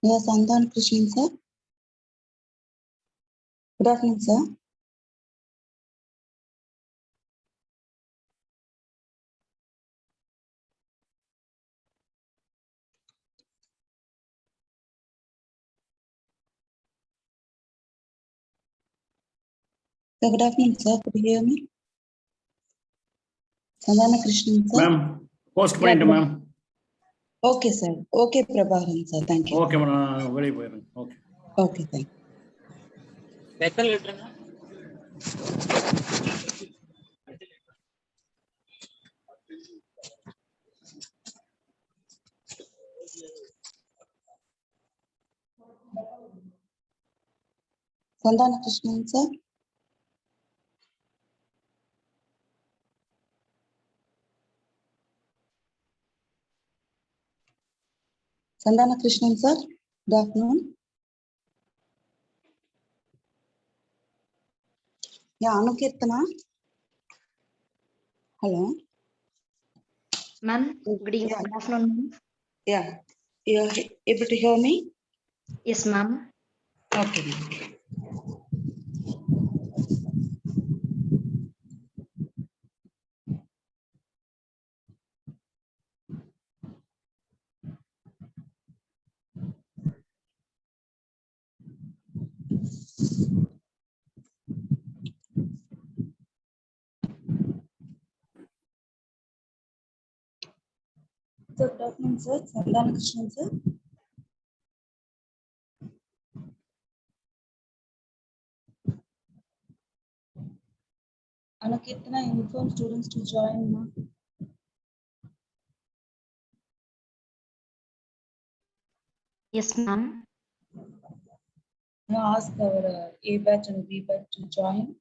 Yes, Andan Krishnan, sir. Good afternoon, sir. So, good afternoon, sir. Could you hear me? Sandana Krishnan, sir. Ma'am, post point, ma'am. Okay, sir. Okay, Prabharan, sir. Thank you. Okay, ma'am. Very well. Okay. Okay, thank you. Sandana Krishnan, sir. Sandana Krishnan, sir. Good afternoon. Yeah, Anukirtana. Hello. Ma'am, good evening. Yeah. Good afternoon. Yeah. You're able to hear me? Yes, ma'am. Okay. So, good afternoon, sir. Sandana Krishnan, sir. Anukirtana, inform students to join now. Yes, ma'am. Now ask our A batch and B batch to join.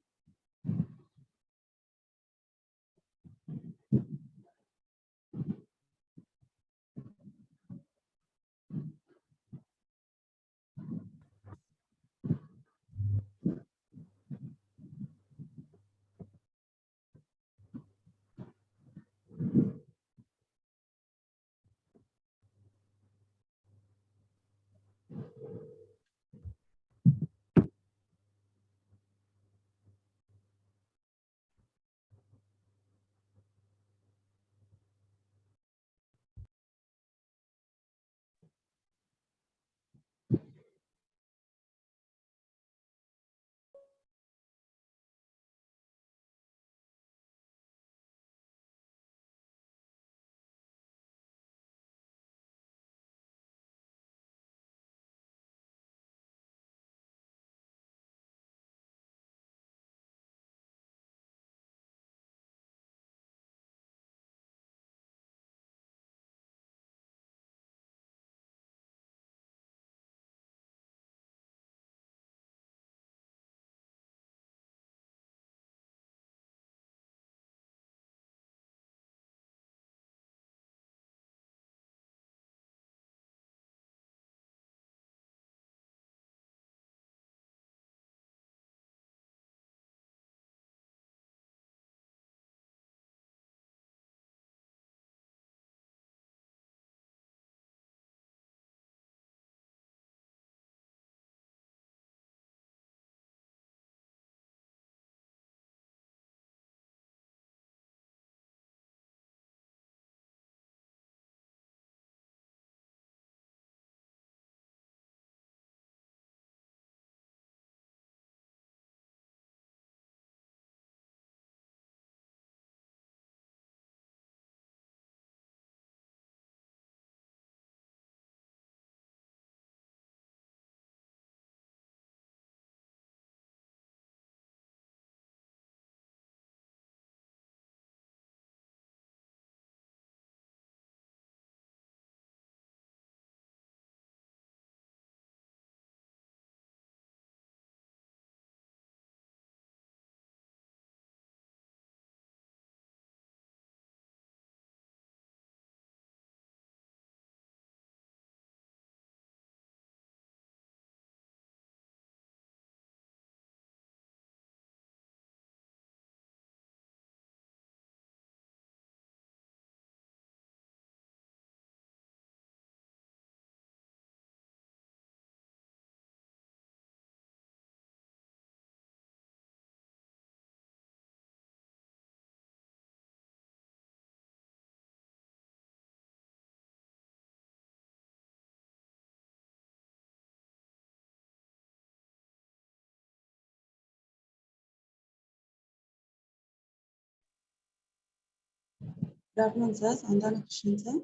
Good afternoon, sir. Sandhana Krishnan, sir.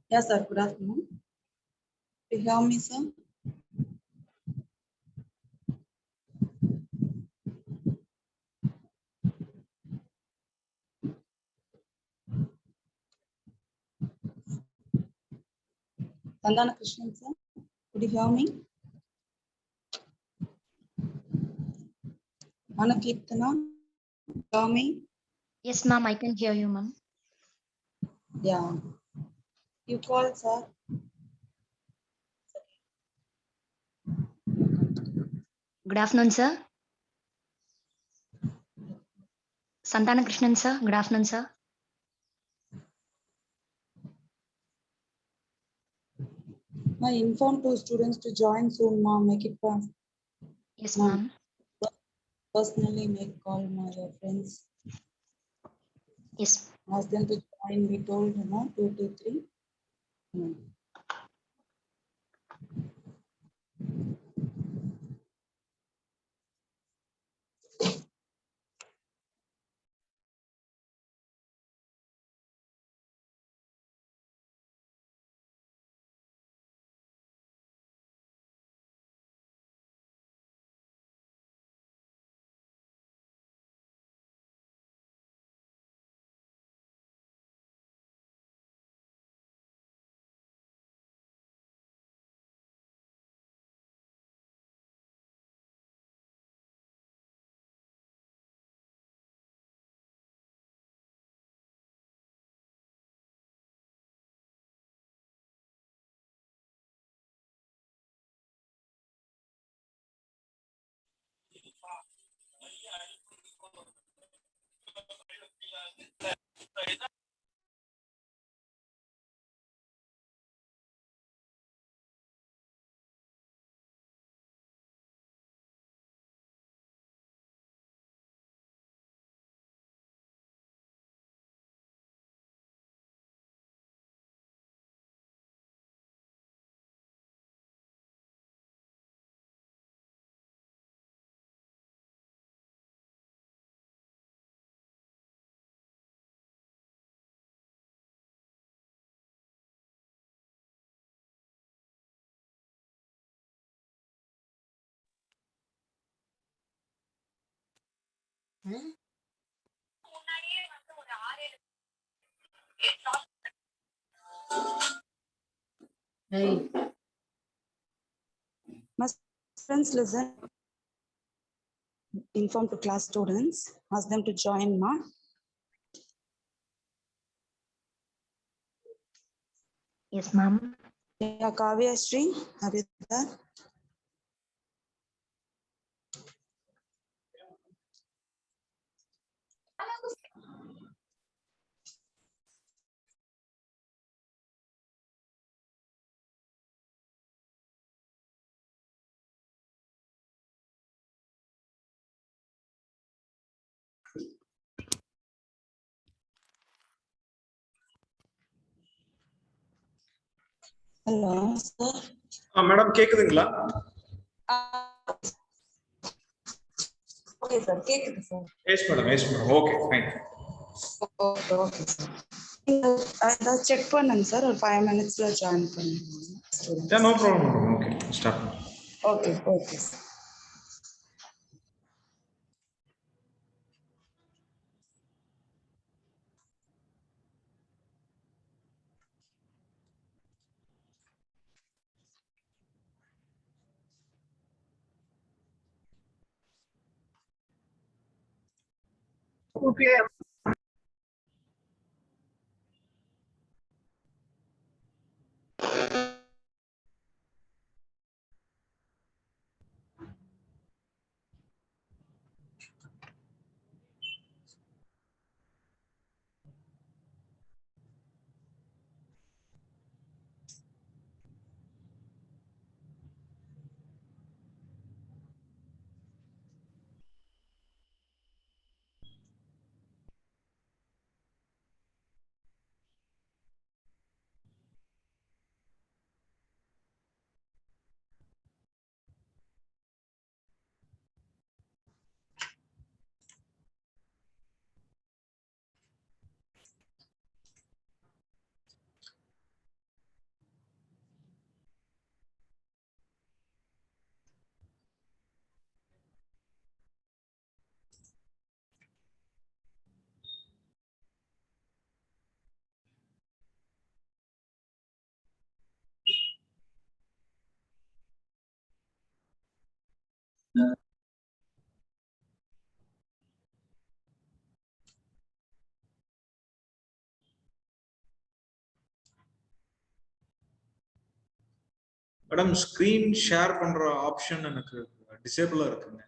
Yes, sir. Good afternoon. Do you hear me, sir? Sandhana Krishnan, sir. Could you hear me? Anna Kirtana, hear me? Yes, ma'am, I can hear you, ma'am. Yeah. You called, sir. Good afternoon, sir. Santana Krishnan, sir. Good afternoon, sir. I informed two students to join soon, ma'am. Make it fast. Yes, Ma'am. ma'am. Personally, make call my friends. Yes. Ask them to join. We told, 2 to 3. Hey. Must friends listen? Inform to class students. Ask them to join, ma. Yes, ma'am. Yeah, Kavya Sri, are you there? Hello, sir. Madam கேக்குதுங்களா? Okay, sir. கேக்குது, sir. Yes madam okay fine. Okay, okay, sir. அதான் check பண்ணுங்க sir, ஒரு 5 minutesல join பண்ணுங்க. No problem madam. Okay start. Okay, okay sir. Okay. Madam screen share பண்ற option எனக்கு டிசேபிளா இருக்குங்க.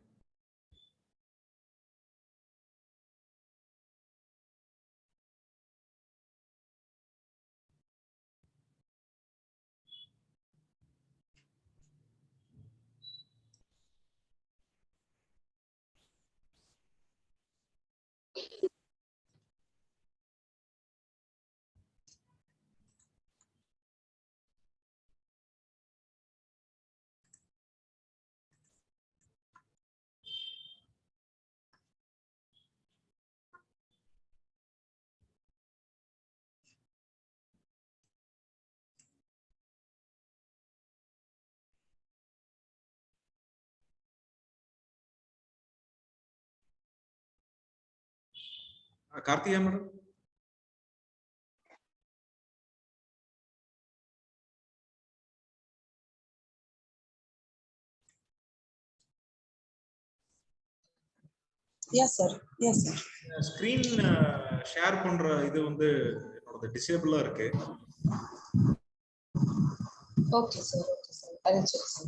Karthika madam. Yes, sir. Yes, sir. Screen share பண்ற இது வந்து என்னோட டிசேபிளா இருக்கு. Okay, sir. Okay, sir. I will check, sir.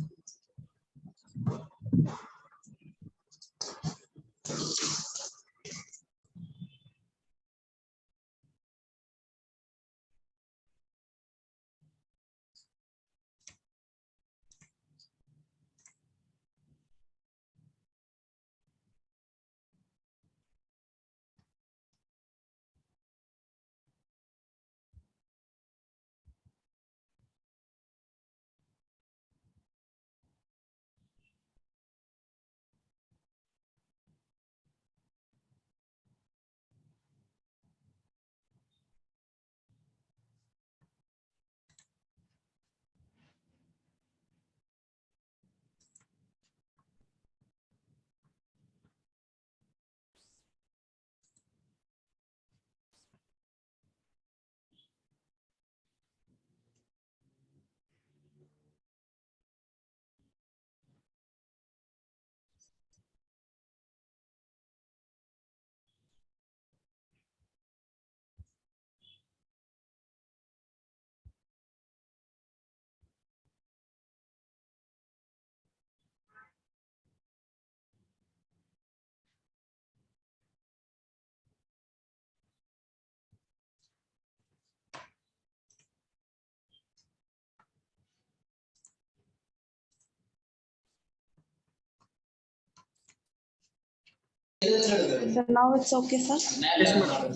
So now it's okay, sir? Yes, madam.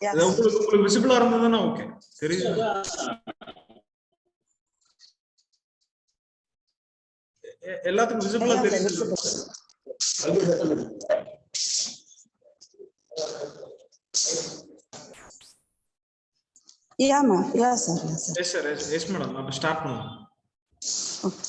Yes. உங்களுக்கு விசிபிளா இருந்ததுன்னா ஓகே. தெரியுது. எல்லாத்துக்கும் விசிபிளா தெரியுது. Yeah, ma'am. Yes, sir. Yes, sir. Yes, sir. Yes, madam. அப்ப ஸ்டார்ட் பண்ணுங்க. Okay.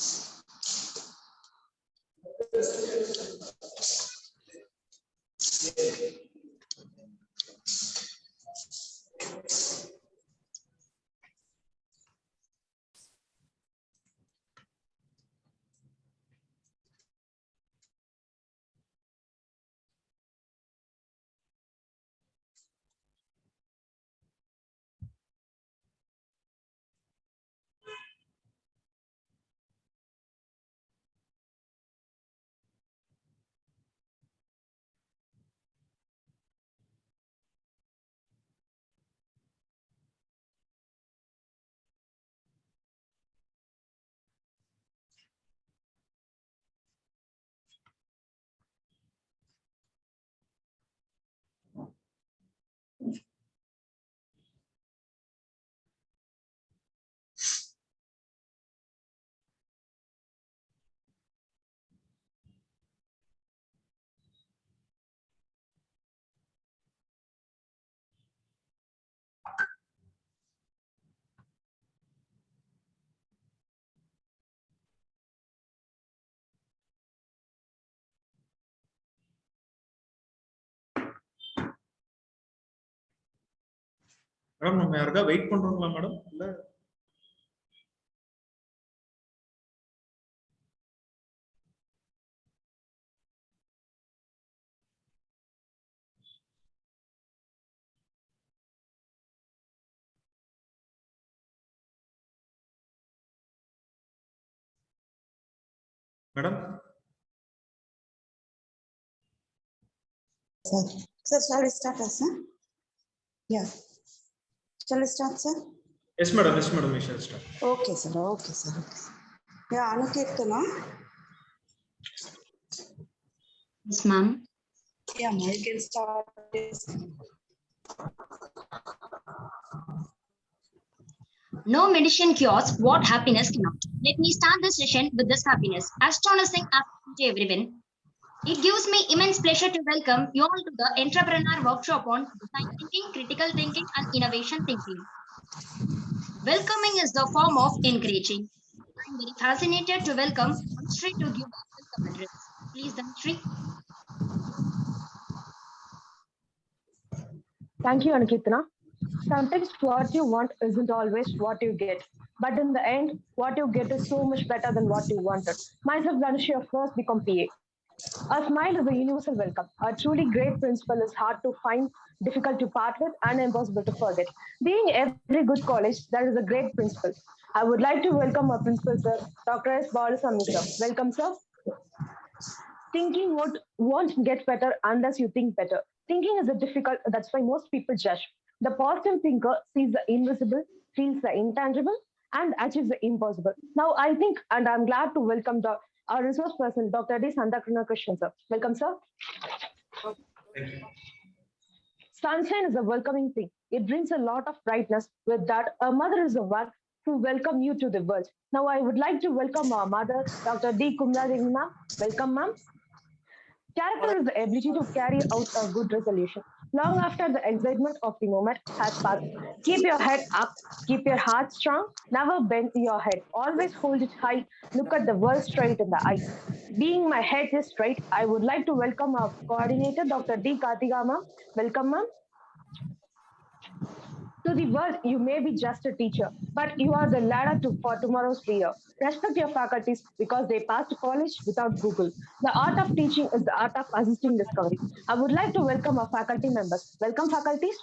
மேடம் நம்ம யாருக்கா வெயிட் பண்றோங்களா மேடம்? இல்ல Madam? Sir, shall we start, sir? Yeah. Shall we start, sir? Yes, madam. Yes, madam. We shall start. Okay, sir. Okay, sir. Yeah, Anukirtana. Yes, ma'am. Yeah, I can start. No medicine cures what happiness cannot. Let me start this session with this happiness. Astonishing afternoon to everyone. It gives me immense pleasure to welcome you all to the Entrepreneur Workshop on Design Thinking, Critical Thinking, and Innovation Thinking. Welcoming is the form of encouraging. I'm very fascinated to welcome Dhanashree to give a welcome address. Please, Dhanashree. Thank you, Ankitana. Sometimes what you want isn't always what you get. But in the end, what you get is so much better than what you wanted. Myself, Dhanushri, of course, become PA. A smile is a universal welcome. A truly great principal is hard to find, difficult to part with, and impossible to forget. Being every good college, there is a great principal. I would like to welcome our principal, sir, Dr. S. Balasamy, sir. Welcome, sir. Thinking what won't get better unless you think better. Thinking is a difficult, that's why most people judge. The positive thinker sees the invisible, feels the intangible, and achieves the impossible. Now, I think, and I'm glad to welcome our resource person, Dr. D. Sandakrishna Krishnan, sir. Welcome, sir. Thank you. Sunshine is a welcoming thing. It brings a lot of brightness. With that, a mother is the one who welcome you to the world. Now, I would like to welcome our mother, Dr. D. Kumladevi, ma'am. Welcome, ma'am. Character is the ability to carry out a good resolution long after the excitement of the moment has passed. Keep your head up, keep your heart strong, never bend your head, always hold it high, look at the world straight in the eye. Being my head is straight, I would like to welcome our coordinator, Dr. D. Karthika ma'am. Welcome, ma'am. To the world, you may be just a teacher, but you are the ladder for tomorrow's leader. Respect your faculties because they passed college without Google. The art of teaching is the art of assisting discovery. I would like to welcome our faculty members. Welcome, faculties.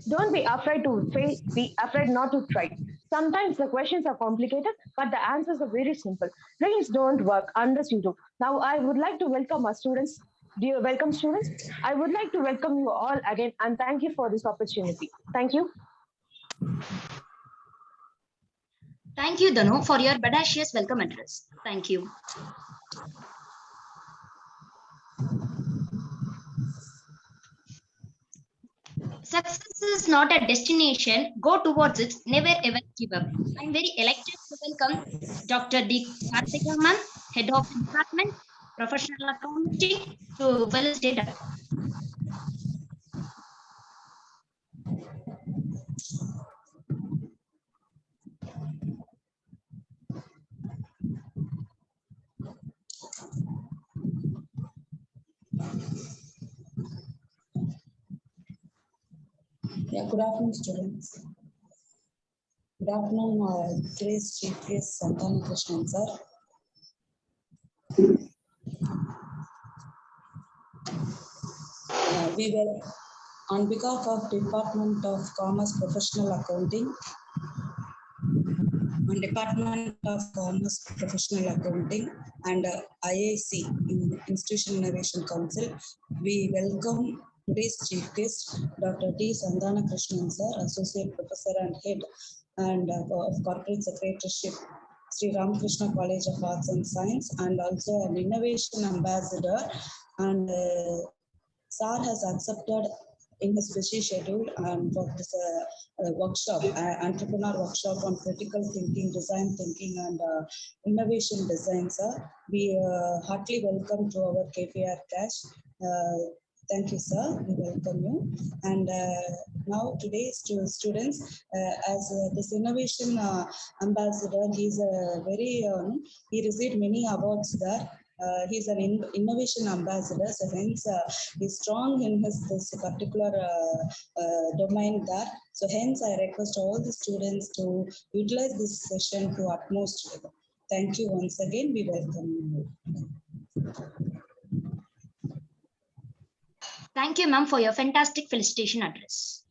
Don't be afraid to fail, be afraid not to try. Sometimes the questions are complicated, but the answers are very simple. Brains don't work unless you do. Now, I would like to welcome our students. Dear welcome, students. I would like to welcome you all again and thank you for this opportunity. Thank you. Thank you, Danu, for your bodacious welcome address. Thank you. Success is not a destination. Go towards it. Never ever give up. I'm very elected to welcome Dr. D. Karthika ma'am, Head of Department, Professional Accounting, to Wells Data. Yeah, good afternoon, students. Good afternoon, today's Chief Guest, Santana Krishnan, sir. We were, on behalf of Department of Commerce Professional Accounting, and IIC, Institution Innovation Council, we welcome today's Chief Guest, Dr. T. Sandana Krishnan, sir, Associate Professor and Head of Corporate Secretaryship, Sri Ramakrishna College of Arts and Science, and also an Innovation Ambassador. And Sir has accepted in his busy schedule and for this workshop, entrepreneur workshop on critical thinking, design thinking, and innovation design, sir. We heartily welcome to our KPRCAS. Thank you, sir. We welcome you. And now today, students, as this innovation ambassador, he's a very, he received many awards there. He's an innovation ambassador, so hence he's strong in this particular domain there. So hence I request all the students to utilize this session to utmost. Thank you once again. We welcome you. Thank you, ma'am, for your fantastic felicitation address.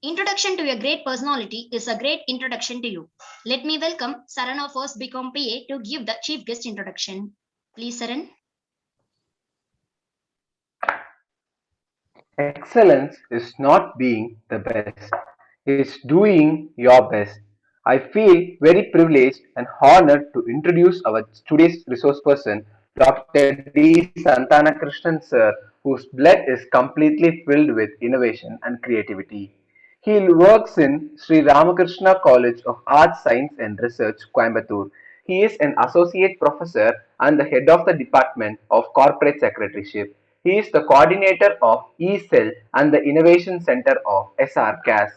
Introduction to a great personality is a great introduction to you. Let me welcome Sarana first become PA to give the chief guest introduction. Please, Saran. Excellence is not being the best, it's doing your best. I feel very privileged and honored to introduce our today's resource person, Dr. D. Santana Krishnan sir, whose blood is completely filled with innovation and creativity. He works in Sri Ramakrishna College of Arts, Science and Research, Coimbatore. He is an associate professor and the head of the Department of Corporate Secretaryship. He is the coordinator of eCell and the Innovation Center of SRCAS.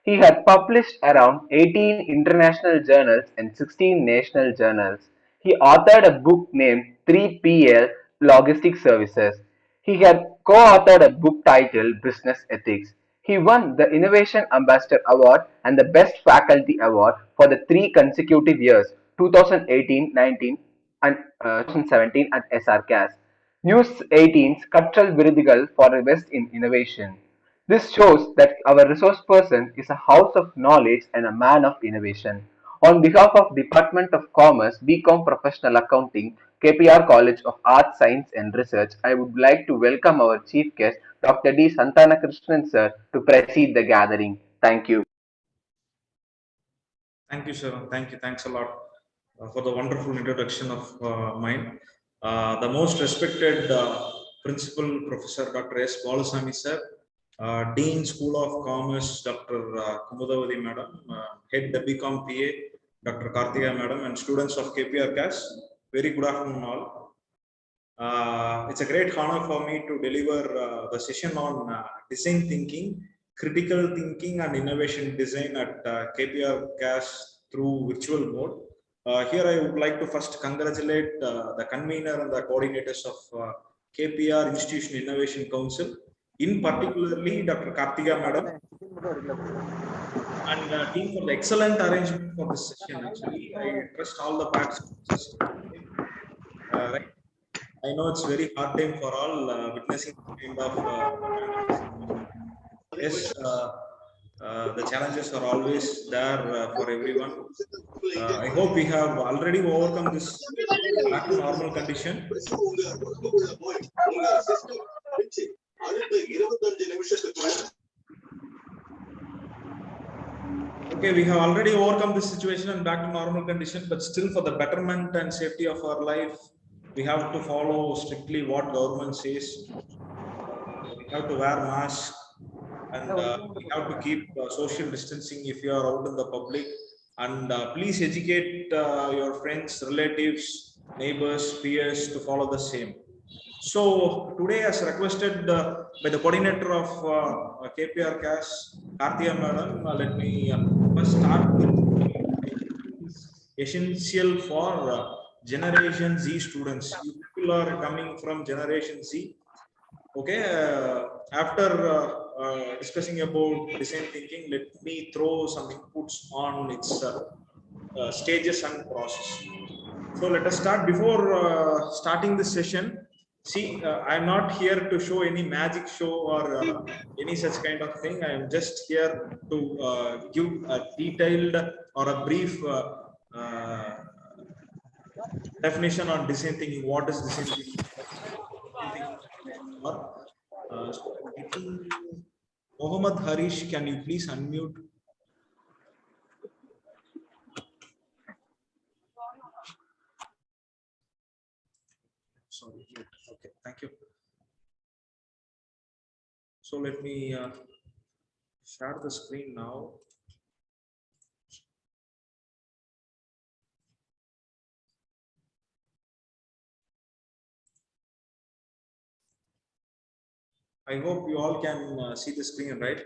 He had published around 18 international journals and 16 national journals. He authored a book named 3PL Logistic Services. He had co-authored a book titled Business Ethics. He won the Innovation Ambassador Award and the Best Faculty Award for the 3 consecutive years, 2018-19 and 2017 at SRCAS. News 18's Cutral Virudigal for the Best in Innovation. This shows that our resource person is a house of knowledge and a man of innovation. On behalf of Department of Commerce, BCom Professional Accounting, KPR College of Arts, Science and Research, I would like to welcome our chief guest, Dr. D. Santana Krishnan sir, to proceed the gathering. Thank you. Thank you, sir. Thank you. Thanks a lot for the wonderful introduction of mine. The most respected Principal Professor Dr. S. Balasamy sir, Dean School of Commerce Dr. Kumudavadi Madam, Head BCom PA Dr. Karthika Madam, and students of KPRCAS. Very good afternoon all. It's a great honor for me to deliver the session on design thinking, critical thinking and innovation design at KPRCAS through virtual mode. Here I would like to first congratulate the convener and the coordinators of KPR Institution Innovation Council, in particularly Dr. Karthika Madam and team for the excellent arrangement for this session. Actually, I trust all the participants. Right. I know it's very hard time for all witnessing kind of yes, the challenges are always there for everyone. I hope we have already overcome this back to normal condition. Okay, we have already overcome this situation and back to normal condition, but still for the betterment and safety of our life, we have to follow strictly what government says. We have to wear masks and we have to keep social distancing if you are out in the public. And please educate your friends, relatives, neighbors, peers to follow the same. So today, as requested by the coordinator of KPRCAS, Karthika Madam, let me first start with essential for Generation Z students. You people are coming from Generation Z. Okay, after discussing about design thinking, let me throw some inputs on its stages and process. So let us start. Before starting this session, see, I'm not here to show any magic show or any such kind of thing. I am just here to give a detailed or a brief definition on design thinking. What is design thinking? So getting Mohammed Harish, can you please unmute? Sorry. Okay, thank you. So let me share the screen now. I hope you all can see the screen, right?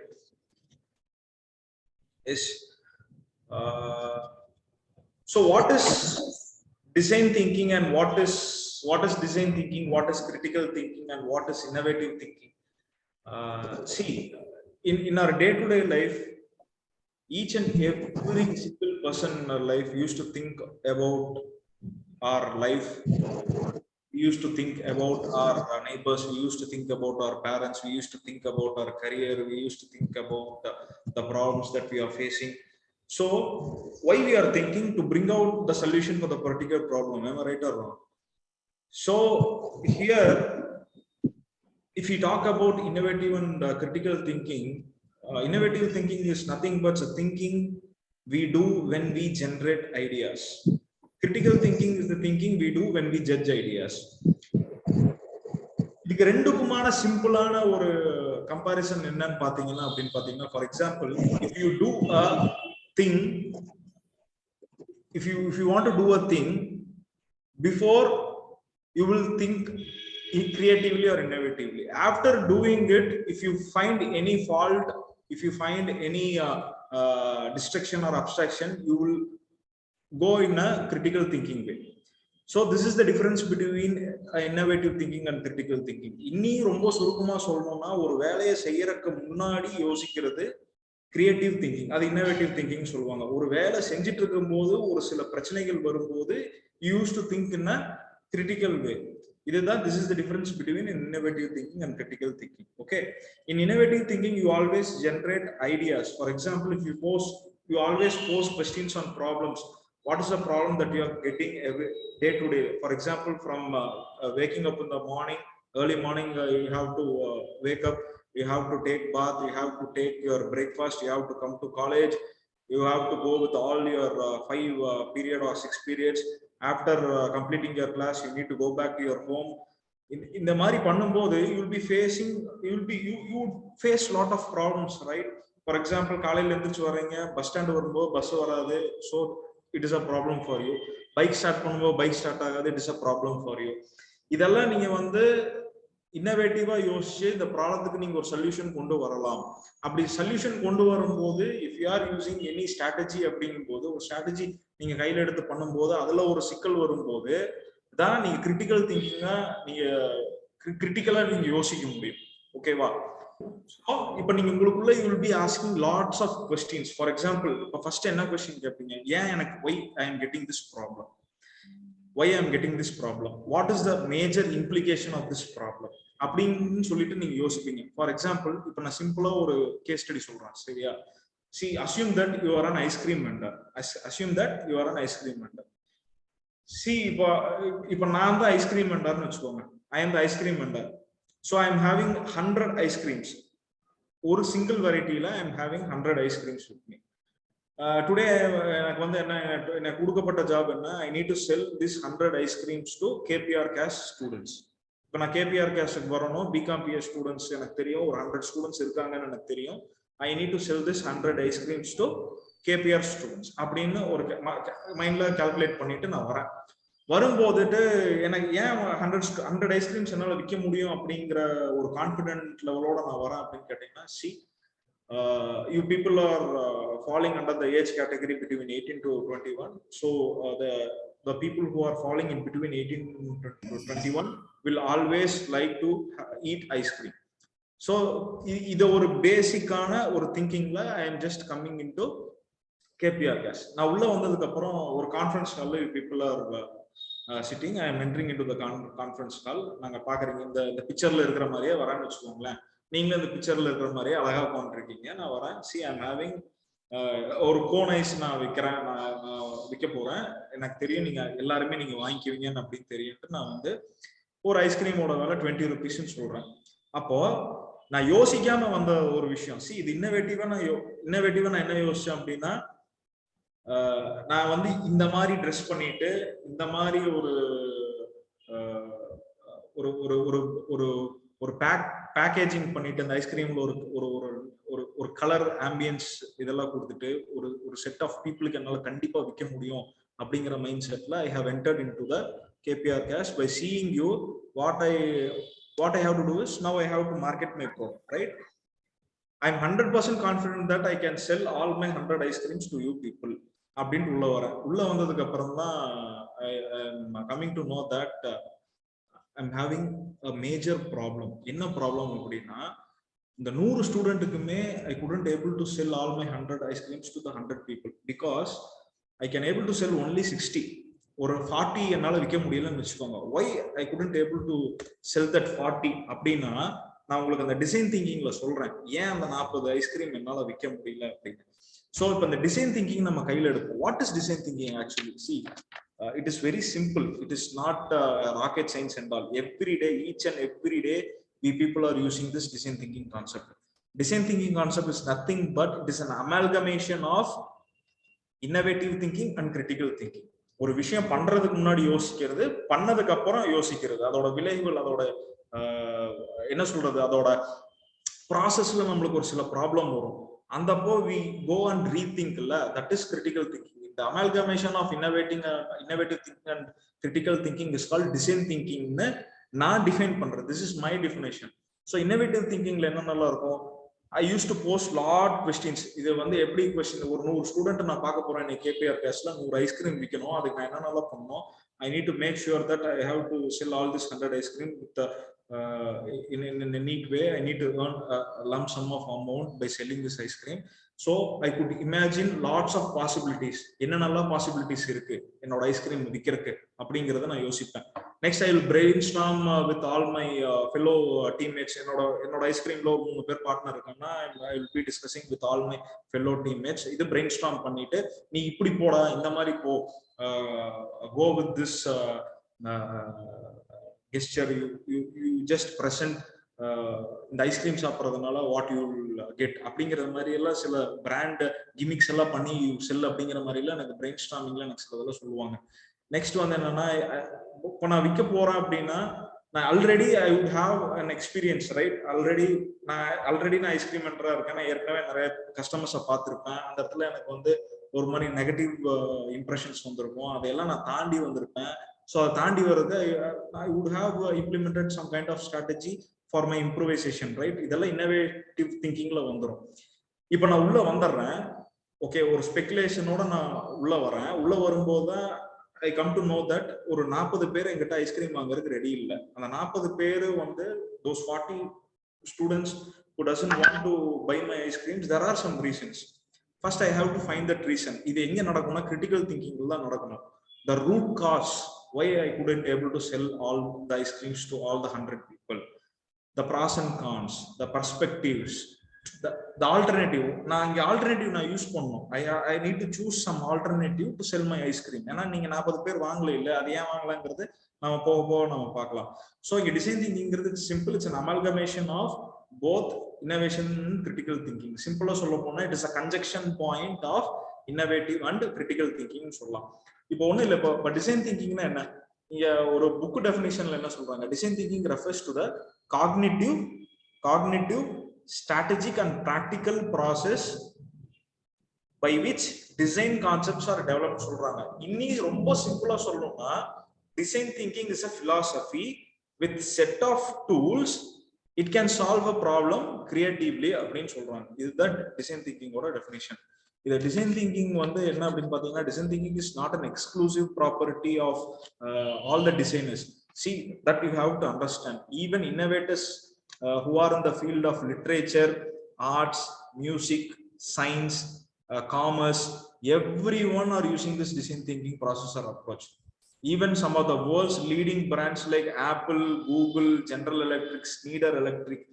Yes. So what is design thinking and what is design thinking, what is critical thinking and what is innovative thinking? See, in our day-to-day life, each and every single person in our life used to think about our life We used to think about our neighbors, we used to think about our parents, we used to think about our career, we used to think about the problems that we are facing. So why we are thinking to bring out the solution for the particular problem? Am I right or wrong? So here, if we talk about innovative and critical thinking, innovative thinking is nothing but a thinking we do when we generate ideas. Critical thinking is the thinking we do when we judge ideas. இதுக்கு ரெண்டுக்குமான சிம்பிளான ஒரு comparison என்னன்னு பாத்தீங்கன்னா அப்படின்னு பாத்தீங்கன்னா, for example, if you do a thing, if you want to do a thing, before you will think creatively or innovatively. After doing it, if you find any fault, if you find any distraction or abstraction, you will go in a critical thinking way. So this is the difference between innovative thinking and critical thinking. இன்னி ரொம்ப சுருக்கமா சொல்லணும்னா, ஒரு வேலையை செய்யறதுக்கு முன்னாடி யோசிக்கிறது creative thinking, அது இன்னோவேட்டிவ் திங்கிங் சொல்லுவாங்க. ஒரு வேலை செஞ்சுட்டு இருக்கும் போது ஒரு சில பிரச்சனைகள் வரும்போது use to think in a critical way. இதுதான் this is the difference between innovative thinking and critical thinking. Okay, in innovative thinking you always generate ideas. For example, if you always pose questions on problems. What is the problem that you are getting every day to day? For example, from waking up in the morning, early morning, you have to wake up, you have to take bath, you have to take your breakfast, you have to come to college, you have to go with all your 5 period or 6 periods. After completing your class, you need to go back to your home. In the mari பண்ணும்போது you will be facing, you face lot of problems, right? For example, காலையில எந்திரிச்சு வரீங்க, bus stand வரும்போது bus வராது, so it is a problem for you. Bike start பண்ணும்போது bike start ஆகாது, it is a problem for you. இதெல்லாம் நீங்க வந்து இன்னோவேட்டிவா யோசிச்சு இந்த ப்ராப்ளத்துக்கு நீங்க ஒரு சொல்யூஷன் கொண்டு வரலாம். அப்படி சொல்யூஷன் கொண்டு வரும்போது, if you are using any strategy அப்படிங்கும் போது, ஒரு ஸ்ட்ராட்டஜி நீங்க கையில எடுத்து பண்ணும்போது அதுல ஒரு சிக்கல் வரும்போது தான் நீங்க கிரிட்டிக்கல் திங்கிங்கா நீங்க கிரிட்டிக்கலா நீங்க யோசிக்க முடியும். ஓகேவா? இப்போ நீங்க உங்களுக்குள்ள you will be asking lots of questions. For example, இப்போ ஃபர்ஸ்ட் என்ன क्वेश्चन கேட்பீங்க? ஏன் எனக்கு why I am getting this problem? Why I am getting this problem? What is the major implication of this problem? அப்படின்னு சொல்லிட்டு நீங்க யோசிப்பீங்க. For example, இப்போ நான் சிம்பிளா ஒரு கேஸ் ஸ்டடி சொல்றேன், சரியா? See, assume that you are an ice cream vendor. Assume that you are an ice cream vendor. See, இப்போ நான் தான் ice cream vendorனு வெச்சுக்கோங்க. I am the ice cream vendor. So I am having 100 ice creams. ஒரு single variety la I am having 100 ice creams with me. Today எனக்கு வந்து என்ன கொடுக்கப்பட்ட job என்ன? I need to sell this 100 ice creams to KPRCAS students. இப்போ நான் KPRCAS க்கு வரணும், BCom PS students எனக்கு தெரியும், ஒரு 100 ஸ்டூடண்ட்ஸ் இருக்காங்கன்னு எனக்கு தெரியும். I need to sell this 100 ice creams to KPR students அப்படின்னு ஒரு மைண்ட்ல கால்குலேட் பண்ணிட்டு நான் வரேன். வரும்போதுட்டு எனக்கு ஏன் 100 ஐஸ்கிரீம்ஸ் என்னால விற்க முடியும் அப்படிங்கிற ஒரு கான்ஃபிடென்ட் லெவலோட நான் வரேன் அப்படின்னு கேட்டீங்கன்னா, see, you people are falling under the age category between 18 to 21. So the people who are falling in between 18 to 21 will always like to eat ice cream. So இது ஒரு பேசிக்கான ஒரு திங்கிங்ல I am just coming into KPRCAS. நான் உள்ள வந்ததுக்கு அப்புறம் ஒரு conference ஹால்ல people are sitting. I am entering into the conference hall. நாங்க பாக்குறீங்க இந்த பிக்சர்ல இருக்கிற மாதிரியே வரேன்னு வெச்சுக்கோங்களேன். நீங்களும் இந்த பிக்சர்ல இருக்கிற மாதிரியே அழகா உட்கார்ந்துருக்கீங்க. நான் வரேன். See, I am having ஒரு கோன் ஐஸ் நான் விற்கிறேன், நான் விற்க போறேன். எனக்கு தெரியும் நீங்க எல்லாருமே நீங்க வாங்கிக்குவீங்கன்னு அப்படின்னு தெரியும். நான் வந்து ஒரு ஐஸ்கிரீமோட விலை 20 rupeesன்னு சொல்றேன். அப்போ நான் யோசிக்காம வந்த ஒரு விஷயம். See, இது இன்னோவேட்டிவா நான் என்ன யோசிச்சேன் அப்படின்னா, நான் வந்து இந்த மாதிரி ட்ரெஸ் பண்ணிட்டு இந்த மாதிரி ஒரு ஒரு ஒரு ஒரு ஒரு பேக்கேஜிங் பண்ணிட்டு அந்த ஐஸ்கிரீம்ல ஒரு கலர் ஆம்பியன்ஸ் இதெல்லாம் கொடுத்துட்டு ஒரு செட் ஆஃப் பீப்புளுக்கு என்னால கண்டிப்பா விற்க முடியும் அப்படிங்கிற மைண்ட் செட்ல I have entered into the KPRCAS. By seeing you, what I have to do is now I have to market my product, right? I'm 100% confident that I can sell all my 100 ice creams to you people. அப்படின்ட்டு உள்ள வரேன். உள்ள வந்ததுக்கு அப்புறம் தான் I'm coming to know that I'm having a major problem. என்ன problem அப்படின்னா, இந்த 100 ஸ்டூடெண்ட்டுக்குமே I couldn't able to sell all my 100 ice creams to the 100 people because I can able to sell only 60. ஒரு 40 என்னால விற்க முடியலன்னு வச்சுக்கோங்க. Why I couldn't able to sell that 40 அப்படின்னா நான் உங்களுக்கு அந்த டிசைன் திங்கிங்ல சொல்றேன் ஏன் அந்த 40 ஐஸ்கிரீம் என்னால விற்க முடியல அப்படின்னு. ஸோ இப்போ இந்த டிசைன் திங்கிங் நம்ம கையில் எடுப்போம். What is design thinking actually? C, it is very simple. It is not rocket science and all. Every day, each and every day, we people are using this design thinking concept. Design thinking concept is nothing but it is an amalgamation of innovative thinking and critical thinking. ஒரு விஷயம் பண்றதுக்கு முன்னாடி யோசிக்கிறது, பண்ணதுக்கு அப்புறம் யோசிக்கிறது, அதோட விளைவுகள், அதோட என்ன சொல்றது, அதோட ப்ராசஸ்ல நம்மளுக்கு ஒரு சில ப்ராப்ளம் வரும். அந்தப்போ we go and rethink, that is critical thinking. The amalgamation of innovative thinking and critical thinking is called design thinking னு நான் டிஃபைன் பண்றேன். This is my definition. So innovative thinkingல என்ன நல்லா இருக்கும், I used to post lot questions. இது வந்து எப்படி question, ஒரு 100 ஸ்டூடெண்ட் நான் பார்க்க போறேன் இன்னைக்கு KPRCAS-ல 100 ஐஸ்கிரீம் விற்கணும், அதுக்கு நான் என்ன நல்லா பண்ணணும், I need to make sure that I have to sell all this 100 ice cream with in a neat way. I need to earn a lump sum of amount by selling this ice cream. So I could imagine lots of possibilities. என்னென்னலாம் possibilities இருக்கு என்னோட ice cream விற்கிறதுக்கு அப்படிங்கறத நான் யோசிப்பேன். Next I will brainstorm with all my fellow teammates. என்னோட ஐஸ்கிரீம்ல 3 பேர் partner இருக்காங்கன்னா I will be discussing with all my fellow teammates. இது brainstorm பண்ணிட்டு நீ இப்படி போடா, இந்த மாதிரி போ, go with this gesture, you just present இந்த ஐஸ்கிரீம் சாப்பிட்றதுனால வாட் யூ கெட் அப்படிங்கிற மாதிரி எல்லாம் சில பிராண்ட் கிமிக்ஸ் எல்லாம் பண்ணி யூ செல் அப்படிங்கிற மாதிரி எல்லாம் எனக்கு பிரெயின் ஸ்டார்மிங்ல எனக்கு சிலதெல்லாம் சொல்லுவாங்க. நெக்ஸ்ட் வந்து என்னன்னா, இப்போ நான் விற்க போறேன் அப்படின்னா நான் already I would have an experience, right? Already நான் ஐஸ்கிரீம் என்ட்ரா இருக்கேன், நான் ஏற்கனவே நிறைய கஸ்டமர்ஸை பார்த்துருப்பேன். அந்த இடத்துல எனக்கு வந்து ஒரு மாதிரி நெகட்டிவ் இம்ப்ரெஷன்ஸ் வந்திருக்கும், அதையெல்லாம் நான் தாண்டி வந்திருப்பேன். ஸோ அதை தாண்டி வர்றது I would have implemented some kind of strategy for my improvisation, right? இதெல்லாம் இன்னோவேட்டிவ் திங்கிங்ல வந்துடும். இப்போ நான் உள்ள வந்துடுறேன், ஓகே, ஒரு ஸ்பெகுலேஷனோட நான் உள்ள வரேன். உள்ள வரும்போது தான் I come to know that ஒரு 40 பேர் எங்கிட்ட ஐஸ்கிரீம் வாங்குறதுக்கு ரெடி இல்லை. அந்த 40 பேர் வந்து those 40 students who doesn't want to buy my ice creams, there are some reasons. First I have to find that reason. இது எங்க நடக்கும்னா கிரிட்டிக்கல் திங்கிங்ல தான் நடக்கணும். The root cause why I couldn't able to sell all the ice creams to all the 100 people, the pros and cons, the perspectives, the alternative. நான் இங்க alternative நான் use பண்ணணும். I need to choose some alternative to sell my ice cream. ஏன்னா நீங்க 40 பேர் வாங்கல, இல்ல அது ஏன் வாங்கலாங்கிறது நம்ம போக நம்ம பார்க்கலாம். ஸோ இங்க டிசைன் திங்கிங்கிறது simple, it's an amalgamation of both innovation and critical thinking. சிம்பிளா சொல்ல போனா it is a conjunction point of innovative and critical thinking சொல்லலாம். இப்போ ஒன்றும் இல்லை, இப்போ டிசைன் திங்கிங்னா என்ன, இங்க ஒரு புக் டெஃபினிஷன்ல என்ன சொல்றாங்க, design thinking refers to the cognitive strategic and practical process by which design concepts are developed சொல்றாங்க. இன்னைக்கு ரொம்ப சிம்பிளா சொல்லணும்னா design thinking is a philosophy with set of tools, it can solve a problem creatively அப்படின்னு சொல்றாங்க. இதுதான் design திங்கிங்கோட definition. இந்த டிசைன் திங்கிங் வந்து என்ன அப்படின்னு பாத்தீங்கன்னா, design thinking is not an exclusive property of all the designers. See, that you have to understand. Even innovators who are in the field of literature, arts, music, science, commerce, everyone are using this design thinking process or approach. Even some of the world's leading brands like Apple, Google, General Electric, Schneider Electric,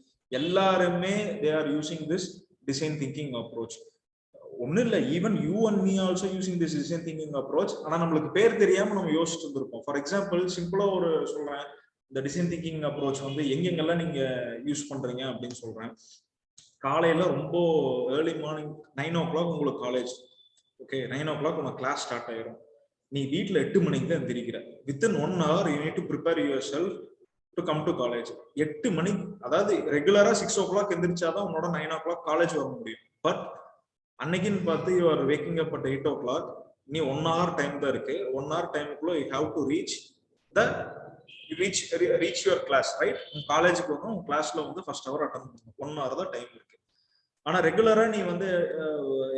எல்லாருமே they are using this design thinking approach. ஒன்னும் இல்லை, even you and me also using this design thinking approach. ஆனால் நம்மளுக்கு பேர் தெரியாம நம்ம யோசிச்சுட்டு இருந்திருப்போம். ஃபார் எக்ஸாம்பிள், சிம்பிளா ஒரு சொல்றேன், இந்த டிசைன் திங்கிங் அப்ரோச் வந்து எங்கெங்கெல்லாம் நீங்க யூஸ் பண்றீங்க அப்படின்னு சொல்றேன். காலையில ரொம்ப ஏர்லி மார்னிங் 9 o'clock உங்களுக்கு காலேஜ், ஓகே, 9 o'clock உனக்கு கிளாஸ் ஸ்டார்ட் ஆயிரும். நீ வீட்டில் 8 மணிக்கு தான் எந்திரிக்கிற. Within 1 hour you need to prepare yourself to come to college. 8 மணி, அதாவது ரெகுலரா 6 o'clock எந்திரிச்சாதான் உன்னோட 9 o'clock காலேஜ் வர முடியும். பட் அன்னைக்குன்னு பார்த்து you are waking up at 8 o'clock. நீ 1 hour டைம் தான் இருக்கு. 1 hour டைமுக்குள்ள you have to reach your class, right? உங்க காலேஜுக்கு வந்து உங்க கிளாஸ்ல வந்து ஃபர்ஸ்ட் ஹவர் அட்டன் பண்ணணும். 1 hour தான் டைம் இருக்கு. ஆனா ரெகுலரா நீ வந்து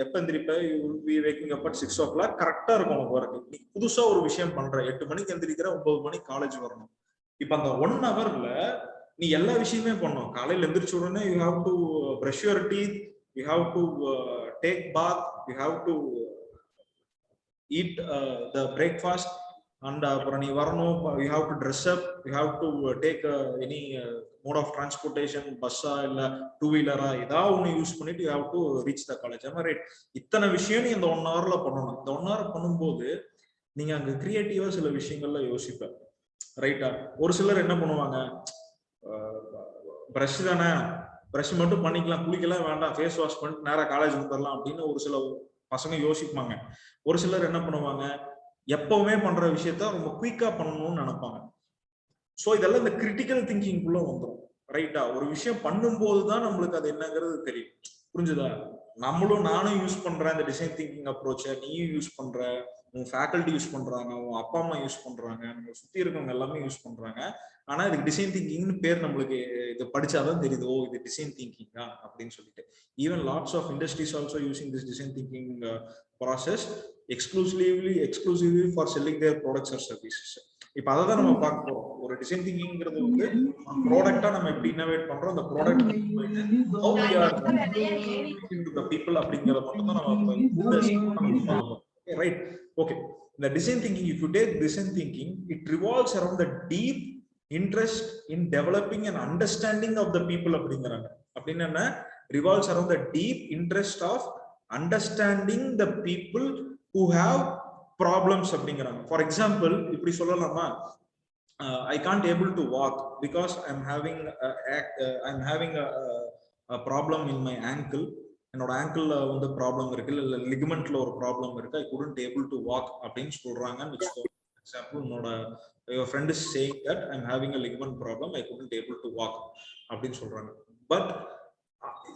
எப்ப எந்திரிப்ப, you will be waking up at 6 o'clock. கரெக்டா இருக்கும் உனக்கு வரக்கு. நீ புதுசா ஒரு விஷயம் பண்ற, 8 மணிக்கு எந்திரிக்கிற, 9 மணிக்கு காலேஜ் வரணும். இப்ப அந்த 1 hourல நீ எல்லா விஷயமே பண்ணணும். காலையில எந்திரிச்ச உடனே you have to brush your teeth, you have to take bath, you have to eat the breakfast, and அப்புறம் நீ வரணும், you have to dress up, you have to take any mode of transportation, பஸ்ஸா இல்ல two வீலரா ஏதாவது ஒன்று use பண்ணிட்டு you have to reach the college. Right, இத்தனை விஷயம் நீ இந்த 1 hourல பண்ணணும். இந்த 1 hour பண்ணும்போது நீங்க அங்க கிரியேட்டிவா சில விஷயங்கள்ல யோசிப்ப, ரைட்டா? ஒரு சிலர் என்ன பண்ணுவாங்க, பிரஷ் தானே, பிரஷ் மட்டும் பண்ணிக்கலாம், குளிக்கலாம் வேண்டாம், ஃபேஸ் வாஷ் பண்ணிட்டு நேரா காலேஜ் வந்துடலாம் அப்படின்னு ஒரு சில பசங்க யோசிப்பாங்க. ஒரு சிலர் என்ன பண்ணுவாங்க, எப்பவுமே பண்ற விஷயத்த ரொம்ப குயிக்கா பண்ணணும்னு நினைப்பாங்க. சோ இதெல்லாம் இந்த கிரிட்டிக்கல் திங்கிங்குள்ள வந்துடும், ரைட்டா? ஒரு விஷயம் பண்ணும்போதுதான் நம்மளுக்கு அது என்னங்கிறது தெரியும். புரிஞ்சுதா? நானும் யூஸ் பண்றேன் இந்த டிசைன் திங்கிங் அப்ரோச்சை, நீயும் யூஸ் பண்ற, உன் ஃபேக்கல்ட்டி யூஸ் பண்றாங்க, உன் அப்பா அம்மா யூஸ் பண்றாங்க, நம்ம சுத்தி இருக்கவங்க எல்லாமே யூஸ் பண்றாங்க. ஆனா இதுக்கு டிசைன் திங்கிங்னு பேர் நம்மளுக்கு இது படிச்சாதான் தெரியுது, ஓ இது டிசைன் திங்கிங் தான் அப்படின்னு சொல்லிட்டு. Even lots of industries also using this design thinking process exclusively for selling their products or services. இப்ப அதை தான் நம்ம பார்க்க போறோம். ஒரு டிசைன் திங்கிங்கிறது வந்து ப்ராடக்டா நம்ம எப்படி இன்னோவேட் பண்றோம், அந்த product how we are talking to the people அப்படிங்கறத மட்டும் தான் நம்ம ரைட். ஓகே, இந்த design thinking, if you take design thinking, it revolves around the deep interest in developing an understanding of the people அப்படிங்கறாங்க. அப்படின்னா என்ன? revolves around the deep interest of understanding the people who have problems அப்படிங்கறாங்க. For example இப்படி சொல்லலாமா, I can't able to walk because I'm having a problem in my ankle. என்னோட angle வந்து problem இருக்கு, இல்ல லிகமெண்ட்ல ஒரு ப்ராப்ளம் இருக்கு, ஐ couldn't able to walk அப்படின்னு சொல்றாங்கன்னு வச்சுக்கோங்க. எக்ஸாம்பிள், என்னோட your friend is saying that I'm having a ligament problem, I couldn't able to walk அப்படின்னு சொல்றாங்க. But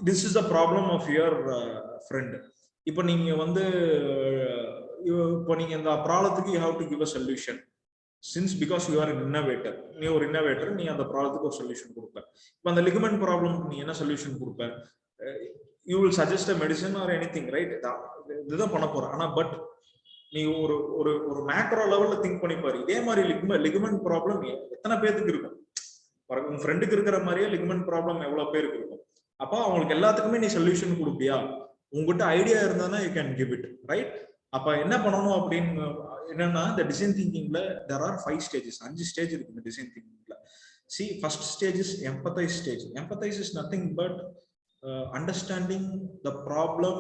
this is the problem of your friend. இப்போ நீங்க வந்து இப்போ நீங்க இந்த ப்ராப்ளத்துக்கு you have to give a solution. Since because you are an innovator, நீ ஒரு இன்னோவேட்டர், நீ அந்த ப்ராப்ளத்துக்கு ஒரு சொல்யூஷன் கொடுப்ப. இப்போ அந்த லிகமெண்ட் ப்ராப்ளம் நீ என்ன சொல்யூஷன் கொடுப்ப? you will suggest a medicine or anything, right? இதுதான் பண்ண போற. ஆனா பட் நீ ஒரு ஒரு ஒரு மேக்ரோ லெவல்ல திங்க் பண்ணி பாரு, இதே மாதிரி லிகமெண்ட் ப்ராப்ளம் எத்தனை பேருக்கு இருக்கும்? உன் ஃப்ரெண்டுக்கு இருக்கிற மாதிரியே லிகமெண்ட் ப்ராப்ளம் எவ்வளவு பேருக்கு இருக்கும்? அப்போ அவங்களுக்கு எல்லாத்துக்குமே நீ சொல்யூஷன் கொடுப்பியா? உங்ககிட்ட ஐடியா இருந்தா you can give it, right? அப்ப என்ன பண்ணணும் அப்படின்னு என்னன்னா, இந்த டிசைன் திங்கிங்ல there are 5 stages, 5 ஸ்டேஜ் இருக்கு இந்த டிசைன் திங்கிங்ல. See, first stage is empathize stage. Empathize is nothing but understanding the problem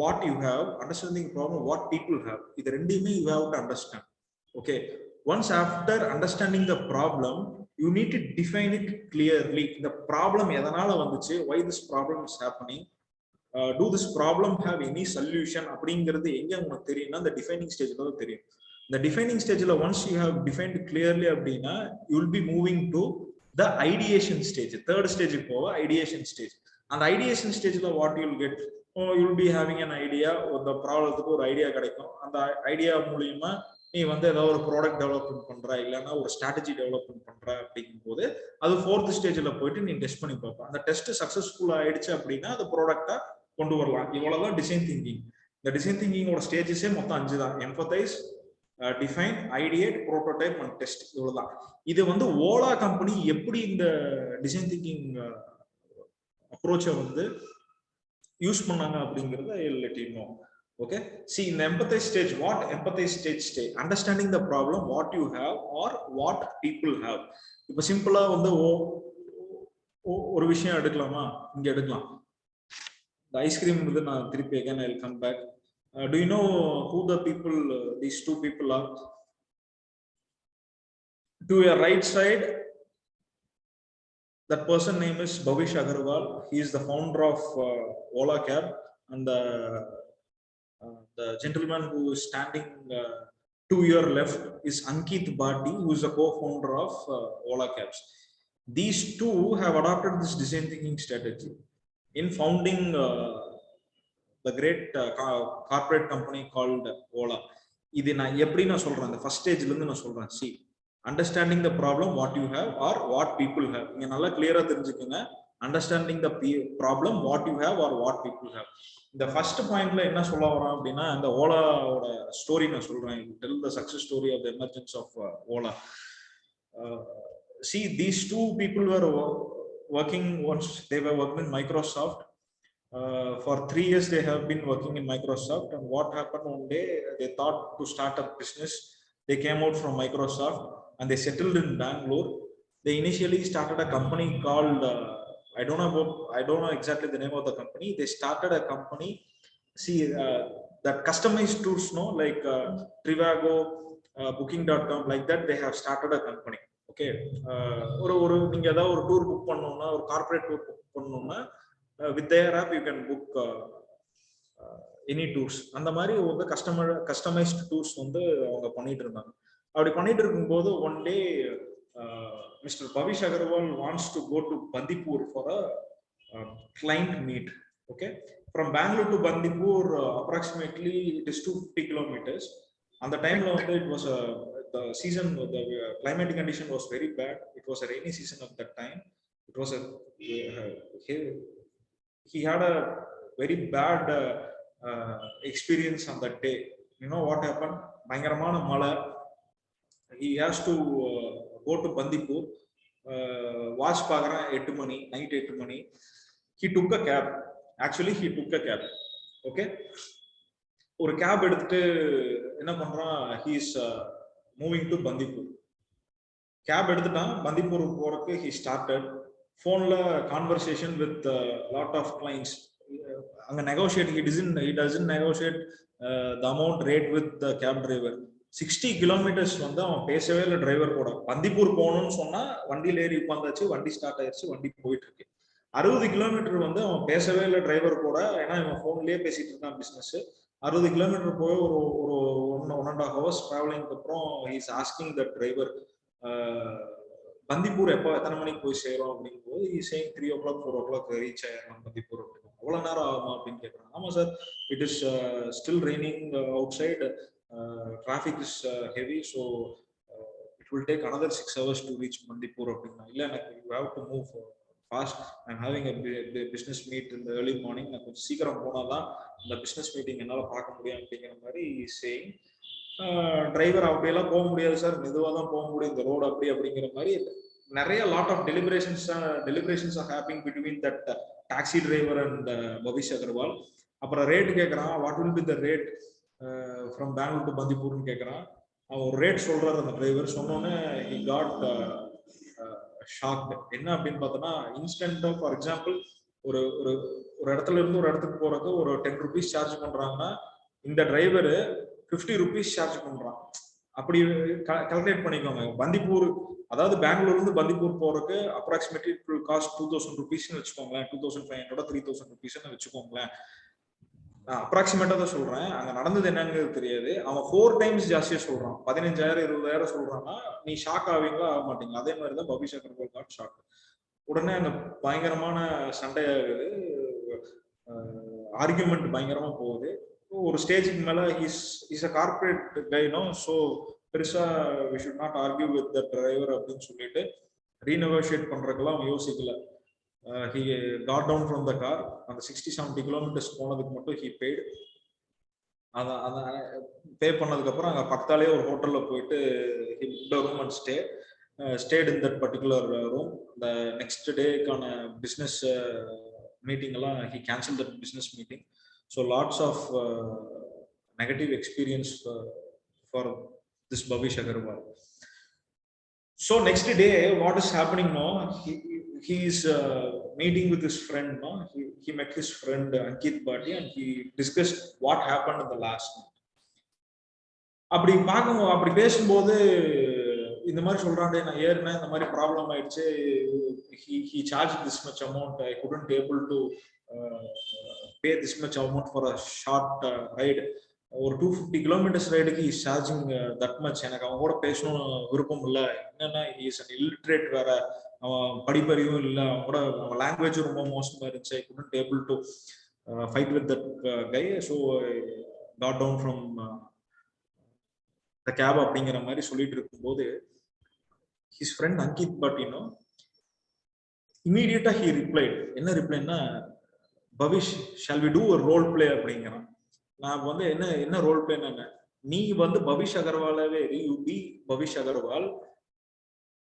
what you have, understanding problem what people have. இது ரெண்டுமே you have to understand. Okay, once after understanding the problem, you need to define it clearly. The problem எதனால வந்துச்சு, why this problem is happening, do this problem have any solution அப்படிங்கிறது எங்க உங்களுக்கு தெரியும்னா இந்த defining ஸ்டேஜ்ல தான் தெரியும். இந்த டிஃபைனிங் ஸ்டேஜ்ல once you have defined clearly அப்படின்னா you will be moving to the ideation stage. Third stage போவ ideation stage. அந்த ideation stageல what you will get, you will be having an idea, ஒரு ப்ராப்ளத்துக்கு ஒரு ஐடியா கிடைக்கும். அந்த ஐடியா மூலமா நீ வந்து ஏதாவது ஒரு ப்ராடக்ட் டெவலப்மெண்ட் பண்ற, இல்லைன்னா ஒரு ஸ்ட்ராட்டஜி டெவலப்மெண்ட் பண்ற அப்படிங்கும் போது அது 4th ஸ்டேஜ்ல போயிட்டு நீ டெஸ்ட் பண்ணி பார்ப்ப. அந்த டெஸ்ட் சக்சஸ்ஃபுல் ஆயிடுச்சு அப்படின்னா அது ப்ராடக்டா கொண்டு வரலாம். இவ்வளவுதான் டிசைன் திங்கிங். இந்த டிசைன் திங்கிங்கோட ஸ்டேஜஸே மொத்தம் 5 தான். Empathise, define, ideate, prototype and test. இவ்வளவுதான். இது வந்து ஓலா கம்பெனி எப்படி இந்த டிசைன் திங்கிங் அப்ரோச்சை வந்து யூஸ் பண்ணாங்க அப்படிங்கறத I'll let you know. Okay, see, in the empathize stage, what empathize stage say? Understanding the problem what you have or what people have. இப்ப சிம்பிளா வந்து ஒரு விஷயம் எடுக்கலாமா, இங்க எடுக்கலாம். The ice cream வந்து நான் திருப்பி again I'll come back. Do you know who the people, these two people are? To your right side, that person name is Bhavish Agarwal. He is the founder of Ola Cab, and the gentleman who is standing to your left is Ankit Bhatti, who is the co-founder of Ola Cabs. These two have adopted this design thinking strategy in founding the great corporate company called Ola. இது நான் எப்படி நான் சொல்றேன், அந்த first ஸ்டேஜ்ல இருந்து நான் சொல்றேன். See, understanding the problem what you have or what people have. நீங்க நல்லா கிளியரா தெரிஞ்சுக்கங்க. Understanding the problem what you have or what people have. இந்த ஃபர்ஸ்ட் பாயிண்ட்ல என்ன சொல்ல வரோம் அப்படின்னா, இந்த ஓலாவோட ஸ்டோரி நான் சொல்றேன். Tell the success story of the emergence of Ola. See, these two people were working once, they were working in Microsoft. For 3 years they have been working in Microsoft, and what happened one day, they thought to start a business. They came out from Microsoft and they settled in Bangalore. They initially started a company called I don't know exactly the name of the company. They started a company, see, that customized tours, no, like Trivago, booking.com, like that. They have started a company. Okay, ஒரு நீங்க ஏதாவது ஒரு tour book பண்ணனும்னா, ஒரு corporate tour book பண்ணனும்னா, with their app you can book any tours. அந்த மாதிரி ஒரு கஸ்டமைஸ்ட் டூர்ஸ் வந்து அவங்க பண்ணிட்டு இருந்தாங்க. அப்படி பண்ணிட்டு இருக்கும்போது one day Mr. Bhavish Agarwal wants to go to Bandipur for a client meet. Okay, from Bangalore to Bandipur approximately it is 250 kilometers. On the time it was the season, the climatic condition was very bad. It was a rainy season at that time. It was he had a very bad experience on that day. You know what happened? Bangaramana mala. He has to go to Bandipur, watch Pagara 8 money, night 8 money. He took a cab. Actually, he took a cab. Okay, ஒரு cab எடுத்துட்டு என்ன பண்றான், he is moving to Bandipur. Cab எடுத்துட்டான், பந்திப்பூர் போறதுக்கு he started phoneல conversation with lot of clients. அங்க negotiate, he doesn't negotiate the amount rate with the cab driver. 60 kilometers வந்து அவன் பேசவே இல்லை டிரைவர் கூட. பந்திப்பூர் போகணும்னு சொன்னா வண்டியில ஏறி உட்காந்தாச்சு, வண்டி ஸ்டார்ட் ஆயிடுச்சு, வண்டி போயிட்டு இருக்கு. 60 கிலோமீட்டர் வந்து அவன் பேசவே இல்லை டிரைவர் கூட, ஏன்னா இவன் போன்லயே பேசிட்டு இருக்கான் பிசினஸ். 60 கிலோமீட்டர் போய் ஒரு 1.5 hours டிராவலிங்க்கு அப்புறம் he is asking the driver, Bandipur எப்போ எத்தனை மணிக்கு போய் சேரும் அப்படிங்கும்போது he is saying 3 o'clock 4 o'clock reach ஆயிடலாம் பந்திப்பூர் அப்படின்னு. அவ்வளவு நேரம் ஆகுமா அப்படின்னு கேட்கறாங்க. ஆமா sir, it is still raining outside, traffic is heavy, so it will take another 6 hours to reach Bandipur அப்படின்னா. இல்ல, எனக்கு you have to move fast. I'm having a business meet in the early morning. நான் கொஞ்சம் சீக்கிரம் போனாதான் இந்த business meeting என்னால பார்க்க முடியும் அப்படிங்கிற மாதிரி saying. டிரைவர் அப்படியெல்லாம் போக முடியாது சார், மெதுவாக தான் போக முடியும், இந்த ரோடு அப்படி அப்படிங்கிற மாதிரி நிறைய lot of deliberations are happening between that taxi driver and Bhavish Agarwal. அப்புறம் ரேட் கேட்கறான், what will be the rate from Bangalore to Bandipurன்னு கேட்கறான். அவன் ஒரு ரேட் சொல்றாரு அந்த டிரைவர். சொன்னோன்னே he got shocked. என்ன அப்படின்னு பார்த்தோன்னா, இன்ஸ்டன்டா ஃபார் எக்ஸாம்பிள் ஒரு இடத்துல இருந்து ஒரு இடத்துக்கு போறதுக்கு ஒரு 10 rupees சார்ஜ் பண்றாங்கன்னா, இந்த டிரைவர் 50 rupees சார்ஜ் பண்றான். அப்படி கால்குலேட் பண்ணிக்கோங்க. பந்திப்பூர், அதாவது பெங்களூர்ல இருந்து பந்திப்பூர் போறதுக்கு அப்ராக்சிமேட்லி காஸ்ட் 2000 rupees வச்சுக்கோங்களேன், 2500 3000 rupees வச்சுக்கோங்களேன். நான் அப்ராக்சிமேட்டா தான் சொல்றேன், அங்க நடந்தது என்னங்கிறது தெரியாது. அவன் 4 times ஜாஸ்தியா சொல்றான், 15,000 20,000 சொல்றான்னா நீ ஷாக் ஆவீங்களா, ஆக மாட்டீங்க. அதே மாதிரிதான் பவிஷ் அகர்வால் காட் ஷாக். உடனே அங்க பயங்கரமான சண்டையாகுது, ஆர்குமெண்ட் பயங்கரமா போகுது. ஒரு ஸ்டேஜுக்கு மேல இஸ் அ கார்பரேட் கைனோ, ஸோ பெருசா we should not argue with the driver அப்படின்னு சொல்லிட்டு ரீநெகோஷியேட் பண்றதுக்கெல்லாம் அவன் யோசிக்கல. He got down from the car. அந்த 60-70 kilometers போனதுக்கு மட்டும் he paid. அத பே பண்ணதுக்கு அப்புறம் அங்க பக்கத்தாலே ஒரு ஹோட்டல்ல போயிட்டு he booked a room and stayed in that particular room. The next day-க்கான business meeting எல்லாம் he canceled that business meeting. So lots of negative experience for this Bhavish Agarwal. So next day, what is happening now? He is meeting with his friend. No, he met his friend Ankit Bhatti and he discussed what happened in the last night. அப்படி பேசும்போது இந்த மாதிரி சொல்றாங்க, நான் ஏறினேன், இந்த மாதிரி problem ஆயிடுச்சு, he charged this much amount, I couldn't able to pay this much amount for a short ride. ஒரு 250 kilometers ரைடுக்கு இஸ் சார்ஜிங் தட் மச். எனக்கு அவங்க கூட பேசணும் விருப்பம் இல்லை. என்னன்னா இஸ் அன் இல்லிட்ரேட், வேற அவன் படிப்பறிவும் இல்லை, அவன் கூட அவன் லாங்குவேஜும் ரொம்ப மோசமா இருந்துச்சு. I couldn't able to fight with that guy, so got down from the cab அப்படிங்கிற மாதிரி சொல்லிட்டு இருக்கும்போது ஹிஸ் ஃப்ரெண்ட் அங்கித் பட்டினோ இமீடியட்டா ஹி ரிப்ளைட். என்ன ரிப்ளைன்னா, Bhavish shall we do a role play அப்படிங்கிறான். நான் வந்து என்ன ரோல் பிளே, நீ வந்து பவிஷ் அகர்வாலாவே, you be Bhavish Agarwal,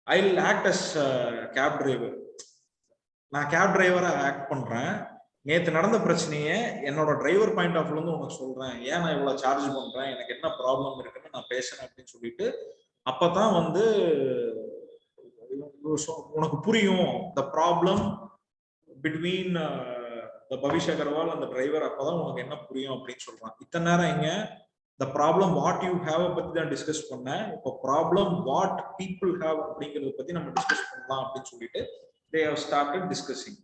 I will act as cab driver. நான் கேப் டிரைவரா ஆக்ட் பண்றேன், நேற்று நடந்த பிரச்சனையை என்னோட டிரைவர் பாயிண்ட் ஆஃப் வியூல உனக்கு சொல்றேன், ஏன் நான் இவ்வளவு சார்ஜ் பண்றேன், எனக்கு என்ன ப்ராப்ளம் இருக்குன்னு நான் பேசுறேன் அப்படின்னு சொல்லிட்டு அப்பதான் வந்து உனக்கு புரியும் the problem between Pavish Agarwal அந்த டிரைவர். அப்பதான் உனக்கு என்ன புரியும் அப்படின்னு சொல்றான். இத்தனை நேரம் எங்க the problem what you have பத்தி தான் டிஸ்கஸ் பண்ணேன். இப்போ ப்ராப்ளம் வாட் பீப்புள் ஹேவ் அப்படிங்கறத பத்தி நம்ம டிஸ்கஸ் பண்ணலாம் அப்படின்னு சொல்லிட்டு they have started discussing.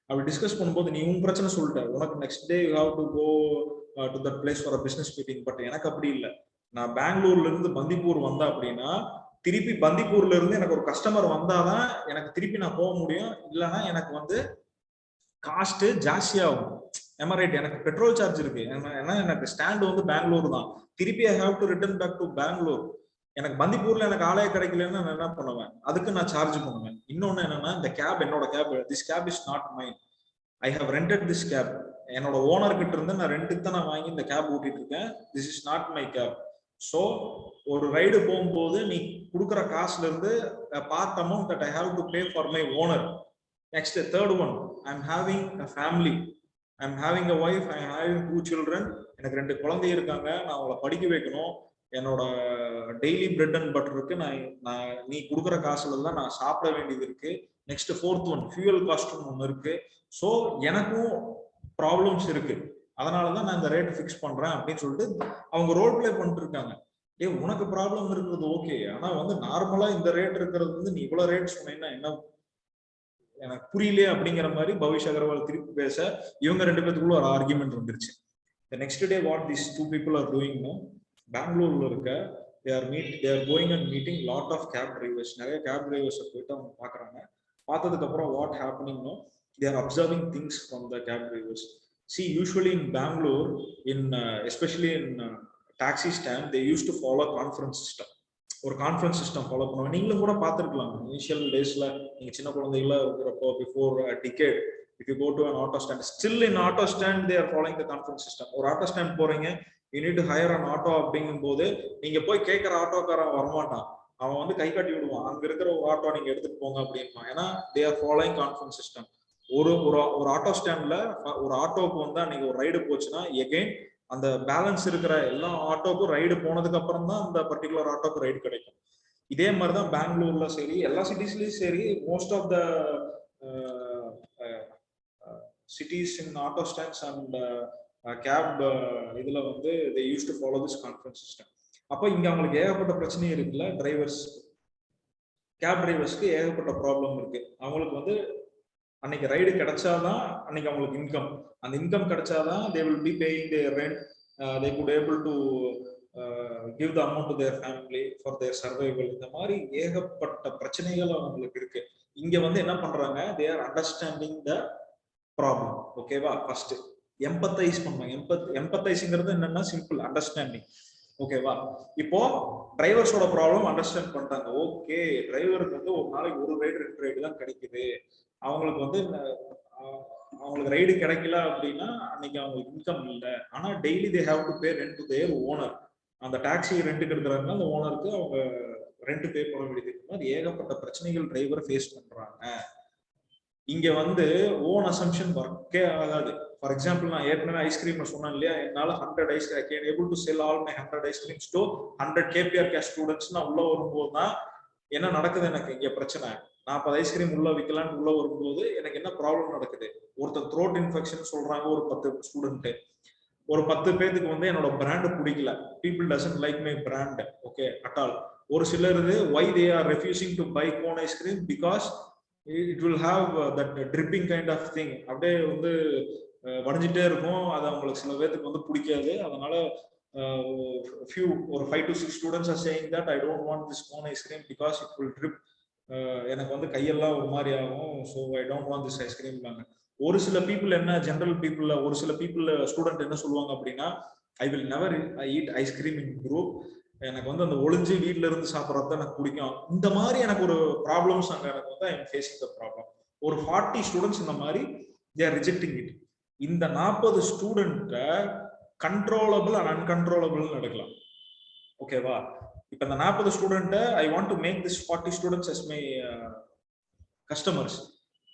அப்படி டிஸ்கஸ் பண்ணும்போது நீ உன் பிரச்சனை சொல்லிட்ட, உனக்கு next day you have to go to that place for a business meeting. But எனக்கு அப்படி இல்லை. நான் பெங்களூர்ல இருந்து பந்திப்பூர் வந்தா அப்படின்னா திருப்பி பந்திப்பூர்ல இருந்து எனக்கு ஒரு கஸ்டமர் வந்தாதான் எனக்கு திருப்பி நான் போக முடியும். இல்லைன்னா எனக்கு வந்து காஸ்ட் ஜாஸ்தியாகும். ரைட்? எனக்கு பெட்ரோல் சார்ஜ் இருக்கு, ஏன்னா எனக்கு ஸ்டாண்ட் வந்து பெங்களூர் தான். திருப்பி I have to return back to Bangalore. எனக்கு பந்திப்பூர்ல எனக்கு ஆலய கிடைக்கலன்னா நான் என்ன பண்ணுவேன், அதுக்கு நான் சார்ஜ் பண்ணுவேன். இன்னொன்னு என்னன்னா, இந்த கேப் என்னோட cab, this cab is not mine, I have rented this cab. என்னோட ஓனர் கிட்ட இருந்து நான் ரெண்டுக்கு தான் நான் வாங்கி இந்த கேப் ஓட்டிட்டு இருக்கேன். This is not my cab. So ஒரு ரைடு போகும்போது நீ கொடுக்குற காசுல இருந்து part amount that I have to pay for my owner. Next third one, I am having a family, I am having a wife, I am having 2 children. எனக்கு 2 குழந்தை இருக்காங்க, நான் அவங்கள படிக்க வைக்கணும். என்னோட டெய்லி பிரெட் அண்ட் பட்டர் இருக்கு, நான் நீ கொடுக்குற காசுல தான் நான் சாப்பிட வேண்டியது இருக்கு. நெக்ஸ்ட் ஃபோர்த் ஒன், ஃபியூயல் காஸ்ட்னு ஒன்று இருக்கு. ஸோ எனக்கும் ப்ராப்ளம்ஸ் இருக்கு, அதனாலதான் நான் இந்த ரேட் ஃபிக்ஸ் பண்றேன் அப்படின்னு சொல்லிட்டு அவங்க ரோல் பிளே பண்ணிட்டு இருக்காங்க. உனக்கு ப்ராப்ளம் இருக்கிறது ஓகே, ஆனா வந்து நார்மலா இந்த ரேட் இருக்கிறது வந்து நீ இவ்வளவு ரேட் சொன்னீங்கன்னா என்ன எனக்கு புரியலையே அப்படிங்கிற மாதிரி பவிஷ் அகர்வால் திருப்பி பேச இவங்க 2 பேத்துக்குள்ள ஒரு ஆர்குமெண்ட் வந்துருச்சு. Next day what these 2 people are doing now, பெங்களூர்ல இருக்க they are going and meeting lot of cab drivers. நிறைய கேப் டிரைவர்ஸ் போயிட்டு அவங்க பாக்குறாங்க. பார்த்ததுக்கு அப்புறம் what happening now, they are observing things from the cab drivers. See, usually in Bangalore, especially in taxi stand, they used to follow conference system. ஒரு conference system follow பண்ணுவாங்க. நீங்களும் கூட பார்த்துருக்கலாம் இனிஷியல் டேஸ்ல, நீங்க சின்ன குழந்தைகளா இருக்கிறப்போ, before decade, if you go to an auto stand, still in auto stand they are following the conference system. ஒரு ஆட்டோ ஸ்டாண்ட் போறீங்க, you need to hire an auto அப்படிங்கும் போது நீங்க போய் கேட்கிற ஆட்டோக்காரன் வரமாட்டான், அவன் வந்து கை காட்டி விடுவான், அங்க இருக்கிற ஒரு ஆட்டோ நீங்க எடுத்துட்டு போங்க அப்படின்னா. ஏன்னா they are following conference system. ஒரு ஆட்டோ ஸ்டாண்ட்ல ஒரு ஆட்டோக்கு வந்து அன்னைக்கு ஒரு ரைடு போச்சுன்னா எகைன் அந்த பேலன்ஸ் இருக்கிற எல்லா ஆட்டோக்கும் ரைடு போனதுக்கு அப்புறம் தான் அந்த பர்டிகுலர் ஆட்டோக்கு ரைடு கிடைக்கும். இதே மாதிரிதான் பெங்களூர்ல சரி, எல்லா சிட்டிஸ்லயும் சரி, most of the cities in auto stands and cab இதுல வந்து they used to follow this conference system. அப்ப இங்க அவங்களுக்கு ஏகப்பட்ட பிரச்சனை இருக்குல்ல, டிரைவர்ஸ், கேப் டிரைவர்ஸ்க்கு ஏகப்பட்ட ப்ராப்ளம் இருக்கு. அவங்களுக்கு வந்து அன்னைக்கு ரைடு கிடைச்சாதான் அன்னைக்கு அவங்களுக்கு இன்கம், அந்த income கிடைச்சாதான் they will be paying their rent, they could able to give the amount to their family for their survival. இந்த மாதிரி ஏகப்பட்ட பிரச்சனைகள் அவங்களுக்கு இருக்கு. இங்க வந்து என்ன பண்றாங்க, they are understanding the problem. ஓகேவா? ஃபர்ஸ்ட் எம்பத்தைஸ் பண்ணுவாங்க. எம்பத்தைஸ்ங்கிறது என்னன்னா சிம்பிள் அண்டர்ஸ்டாண்டிங். ஓகேவா? இப்போ டிரைவர்ஸோட ப்ராப்ளம் அண்டர்ஸ்டாண்ட் பண்றாங்க. ஓகே, டிரைவருக்கு வந்து ஒரு நாளைக்கு ஒரு ரைடு 2 ரைடு தான் கிடைக்குது, அவங்களுக்கு வந்து அவங்களுக்கு ரைடு கிடைக்கல அப்படின்னா அன்னைக்கு அவங்களுக்கு இன்கம் இல்லை. ஆனா daily they have to pay rent to their owner. அந்த டாக்ஸி ரெண்ட்டுக்கு எடுக்கிறாங்கன்னா அந்த ஓனருக்கு அவங்க ரெண்ட் பே பண்ண வேண்டியது இருக்கு. அது ஏகப்பட்ட பிரச்சனைகள் டிரைவர் ஃபேஸ் பண்றாங்க. இங்க வந்து ஓன் அசம்ஷன் ஒர்க்கே ஆகாது. ஃபார் எக்ஸாம்பிள், நான் ஏற்கனவே ஐஸ்கிரீம் சொன்னேன் இல்லையா, என்னால 100 ice cream can able to sell all my 100 ice creams to 100 KPRCAS students நான் உள்ள வரும்போது தான் என்ன நடக்குது, எனக்கு இங்க பிரச்சனை. 40 ஐஸ்கிரீம் உள்ள விற்கலான்னு உள்ள வரும்போது எனக்கு என்ன ப்ராப்ளம் நடக்குது, ஒருத்தர் த்ரோட் இன்ஃபெக்ஷன் சொல்றாங்க, ஒரு 10 ஸ்டூடெண்ட், ஒரு 10 பேருக்கு வந்து என்னோட பிராண்ட் பிடிக்கல, people doesn't like my brand, okay at all. ஒரு சிலர் why they are refusing to buy cone ice cream because it will have that dripping kind of thing, அப்படியே வந்து வடிஞ்சிட்டே இருக்கும், அது அவங்களுக்கு சில பேருக்கு வந்து பிடிக்காது. அதனால ஒரு 5 to 6 students are saying that I don't want this cone ice cream because it will drip, எனக்கு வந்து கையெல்லாம் ஒரு மாதிரி ஆகும், so I don't want this ice cream. ஒரு சில பீப்புள் என்ன, ஜெனரல் பீப்புள், ஒரு சில பீப்புள் ஸ்டூடெண்ட் என்ன சொல்லுவாங்க அப்படின்னா, I will never eat ice cream in group, எனக்கு வந்து அந்த ஒளிஞ்சு வீட்டுல இருந்து சாப்பிட்றது தான் எனக்கு பிடிக்கும். இந்த மாதிரி எனக்கு ஒரு ப்ராப்ளம்ஸ் அங்க எனக்கு வந்து I am facing the problem. ஒரு 40 ஸ்டூடெண்ட்ஸ் இந்த மாதிரி they are rejecting it. இந்த 40 ஸ்டூடெண்ட்டை கண்ட்ரோலபிள் அண்ட் அன்கண்ட்ரோலபிள் எடுக்கலாம். ஓகேவா? இப்ப இந்த 40 ஸ்டூடெண்ட்டை I want to make this 40 students as my customers.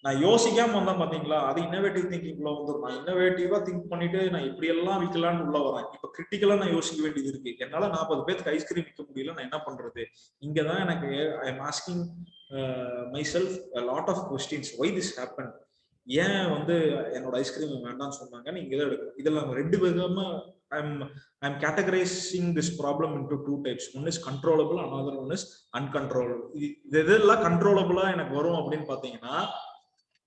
நான் யோசிக்காம வந்தேன் பாத்தீங்களா, அது இன்னோவேட்டிவ் திங்கிங்ல வந்துடும். நான் இன்னோவேட்டிவா திங்க் பண்ணிட்டு நான் இப்படி எல்லாம் விற்கலான்னு உள்ள வரேன். இப்ப கிரிட்டிக்கலா நான் யோசிக்க வேண்டியது இருக்கு. என்னால 40 பேருக்கு ஐஸ்கிரீம் விற்க முடியல, நான் என்ன பண்றது? இங்கதான் எனக்கு I am asking myself a lot of questions. why this happened? ஏன் வந்து என்னோட ஐஸ்கிரீம் வேண்டாம்னு சொன்னாங்க, நீங்க இதை எடுக்கணும். இதெல்லாம் ரெண்டு விதமா I'm categorizing this problem into two types. One is controllable, another one is uncontrollable. இது எதெல்லாம் கண்ட்ரோலபிளா எனக்கு வரும் அப்படின்னு பாத்தீங்கன்னா,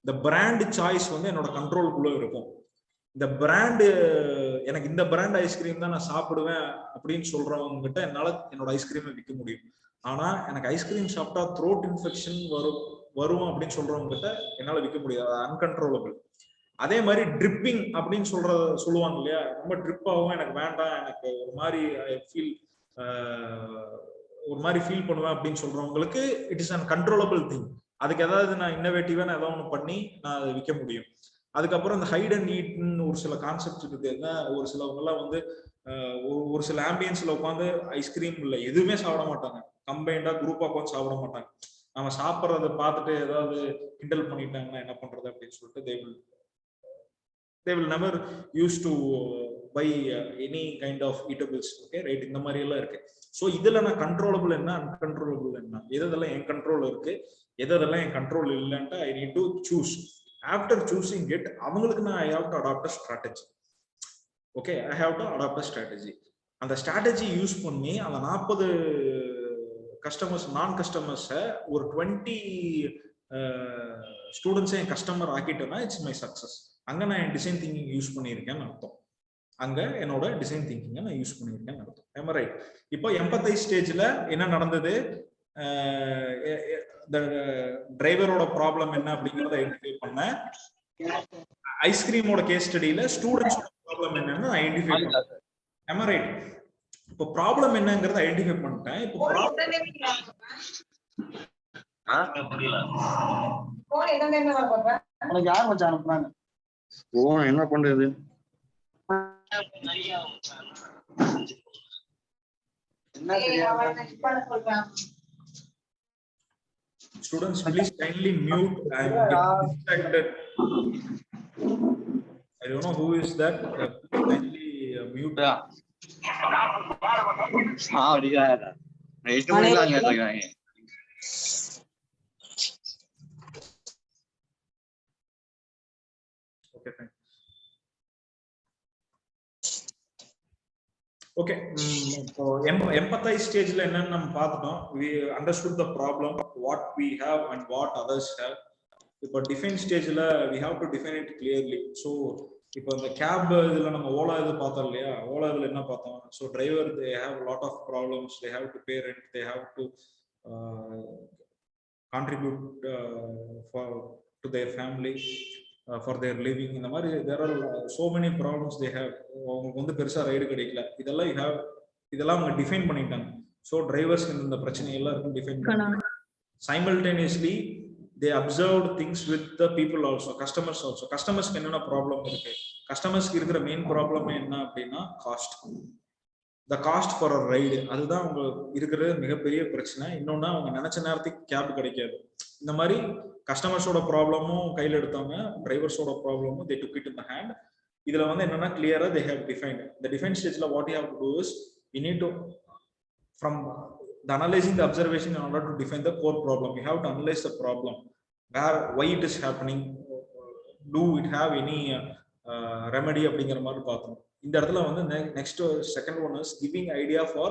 இந்த பிராண்ட் சாய்ஸ் வந்து என்னோட கண்ட்ரோலுக்குள்ள இருக்கும். இந்த பிராண்டு எனக்கு இந்த பிராண்ட் ஐஸ்கிரீம் தான் நான் சாப்பிடுவேன் அப்படின்னு சொல்றவங்க கிட்ட என்னால என்னோட ஐஸ்கிரீமை விற்க முடியும். ஆனா எனக்கு ஐஸ்கிரீம் சாப்பிட்டா த்ரோட் இன்ஃபெக்ஷன் வரும் அப்படின்னு சொல்றவங்க கிட்ட என்னால விற்க முடியாது. அன்கண்ட்ரோலபிள். அதே மாதிரி ட்ரிப்பிங் அப்படின்னு சொல்லுவாங்க இல்லையா, ரொம்ப ட்ரிப் ஆகும், எனக்கு வேண்டாம், எனக்கு ஒரு மாதிரி ஃபீல் பண்ணுவேன் அப்படின்னு சொல்றவங்களுக்கு it is uncontrollable thing. அதுக்கு ஏதாவது நான் இன்னோவேட்டிவா நான் ஏதாவது ஒன்று பண்ணி நான் அதை விற்க முடியும். அதுக்கப்புறம் இந்த ஹைட் அண்ட் ஈட்னு ஒரு சில கான்செப்ட் இருக்கு. ஒரு சிலவங்க எல்லாம் வந்து ஒரு சில ஆம்பியன்ஸ்ல உட்காந்து ஐஸ்கிரீம் இல்லை எதுவுமே சாப்பிட மாட்டாங்க, கம்பைண்டா குரூப்பா உட்காந்து சாப்பிட மாட்டாங்க. நம்ம சாப்பிட்றத பார்த்துட்டு ஏதாவது கிண்டல் பண்ணிட்டாங்கன்னா என்ன பண்றது அப்படின்னு சொல்லிட்டு they will never used to buy any kind of eatables. Okay, right? இந்த மாதிரி எல்லாம் இருக்கு. ஸோ இதுல நான் கண்ட்ரோலபிள் என்ன, அன்கண்ட்ரோலபிள் என்ன, எதெல்லாம் என் கண்ட்ரோல் இருக்கு, எதெல்லாம் என் கண்ட்ரோல் இல்லைன்ட்டு ஐ need to choose. After choosing it, அவங்களுக்கு நான் ஐ have to adapt a strategy. Okay, I have to adapt a strategy. அந்த ஸ்ட்ராட்டஜி யூஸ் பண்ணி அந்த 40 கஸ்டமர்ஸ், நான் கஸ்டமர்ஸை ஒரு 20 ஸ்டூடெண்ட்ஸை என் கஸ்டமர் ஆக்கிட்டேன்னா இட்ஸ் மை சக்சஸ். அங்க நான் என் டிசைன் திங்கிங் யூஸ் பண்ணியிருக்கேன்னு அர்த்தம். அங்க என்னோட டிசைன் திங்கிங்கை நான் யூஸ் பண்ணியிருக்கேன்னு அர்த்தம். am I right? இப்போ எம்பத்தைஸ் ஸ்டேஜ்ல என்ன நடந்தது, டிரைவரோட ப்ராப்ளம் என்ன அப்படிங்கறத ஐடென்டிஃபை பண்ணேன். ஐஸ்கிரீமோட கேஸ் ஸ்டடியில ஸ்டூடெண்ட்ஸோட ப்ராப்ளம் என்னன்னு ஐடென்டிஃபை பண்ணேன். am I right? இப்போ ப்ராப்ளம் என்னங்கறத ஐடென்டிஃபை பண்ணிட்டேன். இப்போ என்ன பண்றது? Students, please kindly mute. I am getting distracted. I don't know who is that. Kindly mute. Okay, thank you. Okay, so empathize stage la enna nam paathutom. We understood the problem, what we have and what others have. Ipo define stage la we have to define it clearly. So ipo the cab idla nam ola idu paathom illaya, ola idla enna paathom. So driver, they have a lot of problems, they have to pay rent, they have to contribute to their family, for their living. In the mari there are so many problems they have. அவங்களுக்கு வந்து பெருசா ride கிடைக்கல, இதெல்லாம் இதெல்லாம் அவங்க define பண்ணிட்டாங்க. So drivers இந்த பிரச்சனை எல்லாம் இருக்கும் டிஃபைன் பண்ணாங்க. Simultaneously they observed things with the people also, customers also. கஸ்டமர்ஸ்க்கு என்னென்ன ப்ராப்ளம் இருக்கு, கஸ்டமர்ஸ்க்கு இருக்கிற மெயின் ப்ராப்ளம் என்ன அப்படின்னா cost. The cost for a ride, அதுதான் அவங்க இருக்கிற மிகப்பெரிய பிரச்சனை. இன்னொன்னா அவங்க நினைச்ச நேரத்துக்கு கேப் கிடைக்காது. இந்த மாதிரி கஸ்டமர்ஸோட ப்ராப்ளமும் கையில் எடுத்தாங்க, டிரைவர்ஸோட ப்ராப்ளமும் they took it in the hand. இதுல வந்து என்னன்னா கிளியரா they have defined. The define stage what you have to do is you need to, from the analyzing the observation in order to define the core problem, you have to analyze the problem, why it is happening, do it have any remedy அப்படிங்கிற மாதிரி பார்த்தோம். இந்த இடத்துல வந்து next second one is giving idea for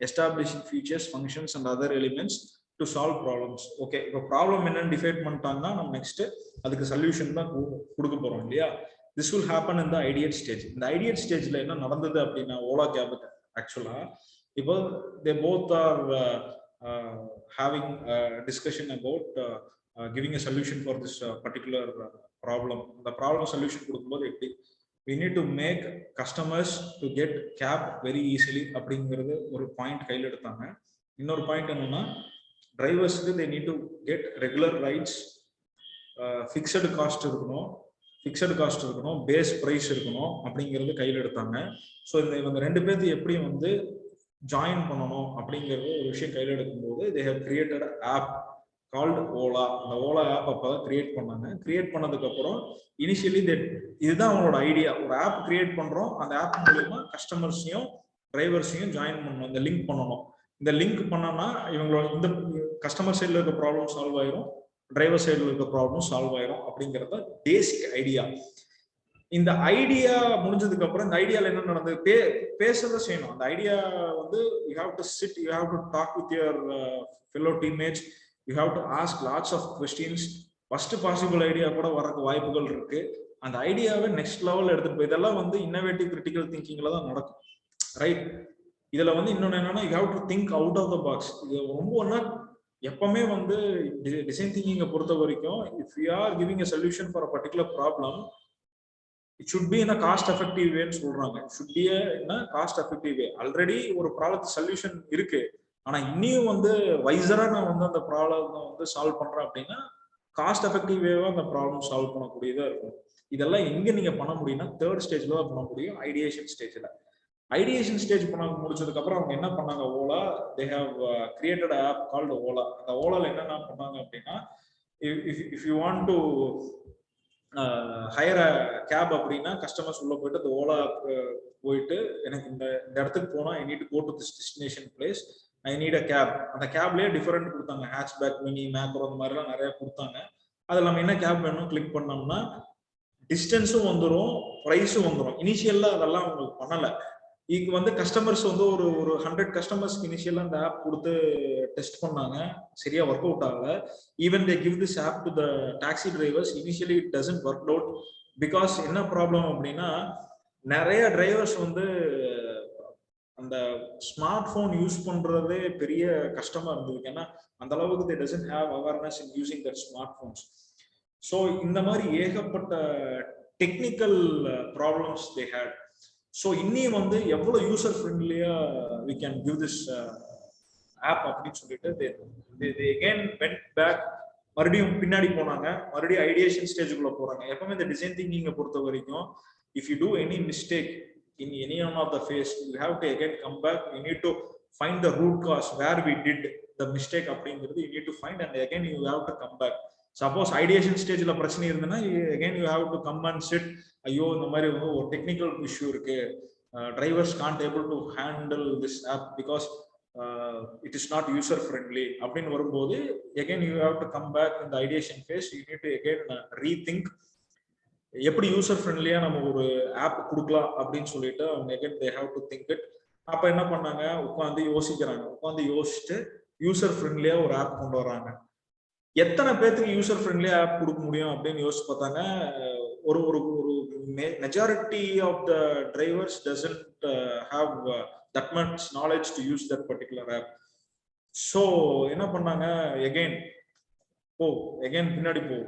establishing features, functions and other elements to solve problems. Okay, இப்போ problem என்னன்னு define பண்ணிட்டாங்கன்னா நம்ம நெக்ஸ்ட் அதுக்கு சொல்யூஷன் தான் கொடுக்க போறோம் இல்லையா. This will happen in the ideate stage. இந்த ideate stageல என்ன நடந்தது அப்படின்னா ஓலா கேபுக்கு ஆக்சுவலா இப்போ they both are having a discussion about giving a solution for this particular problem. The problem solution கொடுக்கும்போது எப்படி we need to make customers to get cab very easily அப்படிங்கிறது ஒரு பாயிண்ட் கையில் எடுத்தாங்க. இன்னொரு பாயிண்ட் என்னன்னா டிரைவர்ஸ்க்கு they need to get regular rides, fixed cost இருக்கணும், base price இருக்கணும் அப்படிங்கிறது கையில் எடுத்தாங்க. ஸோ இவங்க ரெண்டு பேர்த்து எப்படி வந்து ஜாயின் பண்ணணும் அப்படிங்கிறது ஒரு விஷயம் கையில் எடுக்கும்போது they have created an app called Ola. அந்த ஓலா ஆப் அப்பதான் கிரியேட் பண்ணாங்க. கிரியேட் பண்ணதுக்கு அப்புறம் இனிஷியலி இதுதான் அவங்களோட ஐடியா. ஒரு ஆப் கிரியேட் பண்றோம், அந்த ஆப் மூலமா கஸ்டமர்ஸையும் டிரைவர்ஸையும் ஜாயின் பண்ணணும், இந்த லிங்க் பண்ணணும். இந்த லிங்க் பண்ணோம்னா இவங்களோட இந்த கஸ்டமர் சைட்ல இருக்க ப்ராப்ளம் சால்வ் ஆயிரும், டிரைவர் சைட்ல இருக்க ப்ராப்ளம் சால்வ் ஆயிரும் அப்படிங்கறத பேசிக் ஐடியா. இந்த ஐடியா முடிஞ்சதுக்கு அப்புறம் இந்த ஐடியால என்ன நடந்தது, பேசதான் செய்யணும். அந்த ஐடியா வந்து you have to sit, you have to talk with your fellow teammates, you have to ask lots of questions. First possible idea கூட வரக்கு வாய்ப்புகள் இருக்கு. அந்த ஐடியாவை நெக்ஸ்ட் லெவல் எடுத்துட்டு போய், இதெல்லாம் வந்து இன்னோவேட்டிவ் கிரிட்டிக்கல் திங்கிங்ல தான் நடக்கும், ரைட்? இதுல வந்து இன்னொன்னு என்னன்னா, you have to think out of the box. இது ரொம்ப எப்பவுமே வந்து டிசைன் திங்கிங்கை பொறுத்த வரைக்கும், if you are giving a solution for a particular problem, it should be in a cost effective வேன்னு சொல்றாங்க. Should be in a cost effective way. Already ஒரு ப்ராப்ளத்துக்கு சொல்யூஷன் இருக்கு, ஆனா இன்னும் வந்து வைசரா நான் வந்து அந்த ப்ராப்ளம் வந்து சால்வ் பண்றேன் அப்படின்னா காஸ்ட் எஃபெக்டிவ் வேவா அந்த ப்ராப்ளம் சால்வ் பண்ணக்கூடியதா இருக்கும். இதெல்லாம் எங்க நீங்க பண்ண முடியும்னா தேர்ட் ஸ்டேஜ்ல தான் பண்ண முடியும், ஐடியேஷன் ஸ்டேஜ்ல. ஐடியேஷன் ஸ்டேஜ் பண்ண முடிச்சதுக்கு அப்புறம் அவங்க என்ன பண்ணாங்க, Ola they have created app called Ola. அந்த ஓலால என்னென்ன பண்ணாங்க அப்படின்னா, if you want to hire a cab அப்படின்னா கஸ்டமர்ஸ் உள்ள போயிட்டு அந்த ஓலா போயிட்டு எனக்கு இந்த இடத்துக்கு போனா I need to go to this destination place, I need a cab. அந்த கேப்லயே டிஃபரெண்ட் கொடுத்தாங்க, ஹேட்ச்பேக், மினி, மேக்ரோ, அந்த மாதிரிலாம் நிறைய கொடுத்தாங்க. அதில் நம்ம என்ன கேப் வேணும் கிளிக் பண்ணோம்னா டிஸ்டன்ஸும் வந்துடும், ப்ரைஸும் வந்துடும். இனிஷியல்ல அதெல்லாம் அவங்களுக்கு பண்ணலை. இங்க வந்து கஸ்டமர்ஸ் வந்து ஒரு 100 கஸ்டமர்ஸ்க்கு இனிஷியலா இந்த ஆப் கொடுத்து டெஸ்ட் பண்ணாங்க, சரியா ஒர்க் அவுட் ஆகல. Even they give this app to the taxi drivers, initially it doesn't work out. Because என்ன ப்ராப்ளம் அப்படின்னா, நிறைய டிரைவர்ஸ் வந்து அந்த ஸ்மார்ட் போன் யூஸ் பண்றதே பெரிய கஷ்டமா இருந்தது. ஏன்னா அந்த அளவுக்கு they doesn't have awareness in using that smart phones. So இந்த மாதிரி ஏகப்பட்ட technical problems they had. So இன்னும் வந்து எவ்வளவு யூசர் ஃப்ரெண்ட்லியா we can give this app அப்படின்னு சொல்லிட்டு again went back, மறுபடியும் பின்னாடி போனாங்க, மறுபடியும் ஐடியேஷன் ஸ்டேஜுக்குள்ள போறாங்க. எப்பவுமே இந்த டிசைன் திங்கிங்கை பொறுத்த வரைக்கும், if you do any mistake in any one of the phase, you have to again come back, you need to find the root cause where we did the mistake அப்படிங்கிறது you need to find, and again you have to come back. Suppose ideation ஸ்டேஜ்ல பிரச்சனை இருந்ததுன்னா again you have to come and sit, ஐயோ இந்த மாதிரி ஒரு technical issue இருக்கு, drivers can't able to handle this app because it is not user friendly அப்படின்னு வரும்போது again you have to come back in the ideation phase, you need to again rethink எப்படி user ஃப்ரெண்ட்லியா நம்ம ஒரு app கொடுக்கலாம் அப்படின்னு சொல்லிட்டு அவங்க again they have to think it. அப்ப என்ன பண்ணாங்க, உட்காந்து யோசிக்கிறாங்க, உட்காந்து யோசிச்சுட்டு யூசர் ஃப்ரெண்ட்லியா ஒரு ஆப் கொண்டு வராங்க. எத்தனை பேருக்கு யூசர் ஃப்ரெண்ட்லியா ஆப் கொடுக்க முடியும் அப்படின்னு யோசிச்சு பார்த்தாங்க. ஒரு ஒரு ஒரு majority of the drivers doesn't have that much knowledge to use that particular app. So என்ன பண்ணாங்க, எகைன் பின்னாடி போ,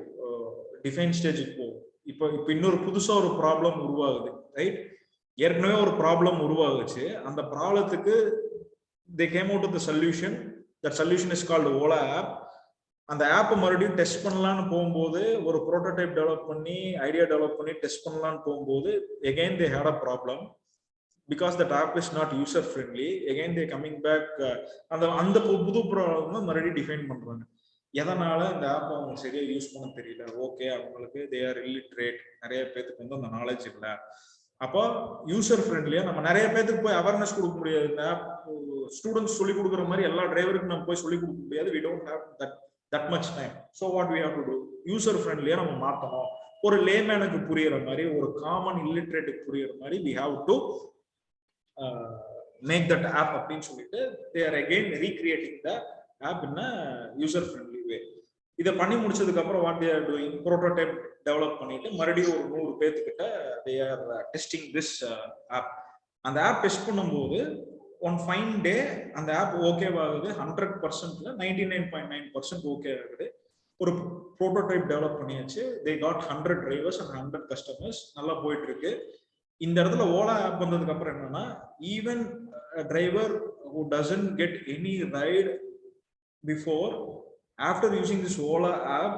டிஃபைன் ஸ்டேஜுக்கு போ. இப்போ இன்னொரு புதுசா ஒரு ப்ராப்ளம் உருவாகுது, ரைட்? ஏற்கனவே ஒரு ப்ராப்ளம் உருவாகுச்சு, அந்த ப்ராப்ளத்துக்கு they came out with the solution. That solution is called Ola app. அந்த ஆப் மறுபடியும் டெஸ்ட் பண்ணலான்னு போகும்போது, ஒரு ப்ரோட்டோடைப் டெவலப் பண்ணி ஐடியா டெவலப் பண்ணி டெஸ்ட் பண்ணலான்னு போகும்போது again they had a problem because that app is not user friendly. Again they coming back, அந்த புது ப்ராப்ளம் மறுபடியும் டிஃபைன் பண்றாங்க. எதனால இந்த ஆப் அவங்க சரியா யூஸ் பண்ண தெரியல. ஓகே, அவங்களுக்கு தே ஆர் இல்லிட்ரேட், நிறைய பேருக்கு வந்து அந்த நாலேஜ் இல்லை. அப்போ யூசர் ஃப்ரெண்ட்லியா நம்ம நிறைய பேருக்கு போய் அவேர்னஸ் கொடுக்க முடியாது. இந்த ஆப் ஸ்டூடெண்ட்ஸ் சொல்லி கொடுக்குற மாதிரி எல்லா டிரைவருக்கும் நம்ம போய் சொல்லி கொடுக்க முடியாது. we don't have that much time. So what we have to do, user ஃப்ரெண்ட்லியா நம்ம மாத்தணும். ஒரு லேமேனுக்கு புரியுற மாதிரி, ஒரு காமன் இல்லிட்ரேட்டுக்கு புரியுற மாதிரி we have to make that app அப்படின்னு சொல்லிட்டு they are again recreating the app in a user friendly way. இதை பண்ணி முடிச்சதுக்கு அப்புறம் what they are doing, prototype develop பண்ணிட்டு மறுபடியும் ஒரு 100 பேர்த்துக்கிட்ட they are testing this app. அந்த ஆப் டெஸ்ட் பண்ணும்போது ஒன் ஃபைன் டே அந்த ஆப் ஓகேவாகுது. 100%ல 99.9% ஓகே ஆகுது. ஒரு ப்ரோட்டோடைப் டெவலப் பண்ணியாச்சு. they got 100 drivers and 100 customers. நல்லா போயிட்டு இருக்கு. இந்த இடத்துல ஓலா ஆப் வந்ததுக்கு அப்புறம் என்னன்னா, even driver who doesn't get any ride before, after using this Ola app,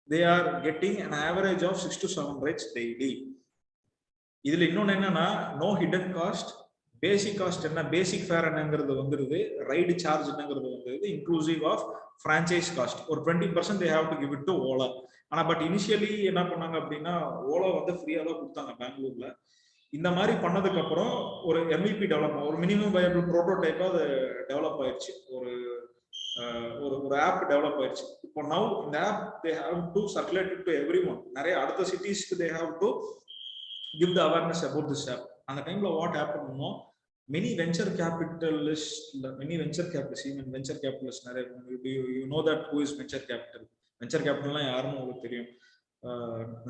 they are getting an average of 6 to 7 rides daily. இதுல இன்னொன்னு என்னன்னா, no hidden cost, பேசிக் காஸ்ட் என்ன, பேசிக் ஃபேர் என்னங்கிறது வந்துருது, ரைடு சார்ஜ் என்னங்கிறது வந்துருது, இன்க்ளூசிவ் ஆஃப் ஃப்ரான்ச்சைஸ் காஸ்ட். ஒரு 20% they have to give it to Ola. ஆனா பட் இனிஷியலி என்ன பண்ணாங்க அப்படின்னா ஓலா வந்து ஃப்ரீயா தான் கொடுத்தாங்க பெங்களூர்ல. இந்த மாதிரி பண்ணதுக்கு அப்புறம் ஒரு MVP டெவலப், ஒரு மினிமம் வயபிள் ப்ரோட்டோடைப்பா அது டெவலப் ஆயிடுச்சு. ஒரு ஒரு ஆப் டெவலப் ஆயிடுச்சு. இப்போ நவ் இந்த app they have to circulate it to everyone. நிறைய அடுத்த சிட்டிஸ்க்கு they have to give the awareness about this app. அந்த டைம்ல what happen, many venture capitalists, even venture capitalists நிறைய, you know that who is venture capital? venture capitalனா யாருன்னு உங்களுக்கு தெரியும்.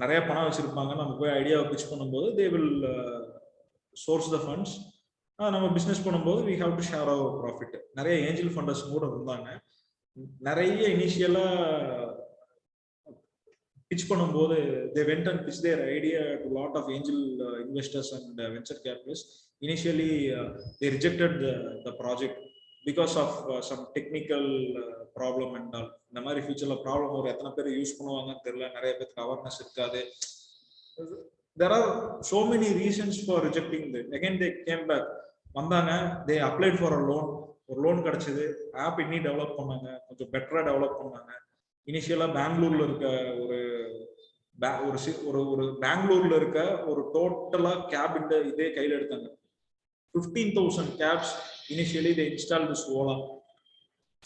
நிறைய பணம் வச்சிருப்பாங்க. நம்ம போய் ஐடியாவை பிச் பண்ணும்போது they will source the funds. நம்ம பிசினஸ் பண்ணும்போது we have to share our profit. நிறைய ஏஞ்சல் ஃபண்டர்ஸ் கூட இருந்தாங்க. நிறைய இனிஷியலா pitch பண்ணும்போது they went and pitched their idea to a lot of angel investors and venture capitalists. Initially they rejected the project because of some technical problem and all. இந்த மாதிரி ஃபியூச்சர்ல problem ஒரு எத்தனை பேர் யூஸ் பண்ணுவாங்கன்னு தெரியல, நிறைய பேருக்கு அவேர்னஸ் இருக்காது. There are so many reasons for rejecting it. Again they came back, வந்தாங்க, they applied for a loan, ஒரு லோன் கிடைச்சது, ஆப் இன்னி டெவலப் பண்ணாங்க, கொஞ்சம் பெட்டரா டெவலப் பண்ணாங்க. இனிஷியலா பெங்களூர்ல இருக்க ஒரு பெங்களூர்ல இருக்க ஒரு டோட்டலா கேப் இதே கையில எடுத்தாங்க. 15,000 cabs initially they installed this Ola.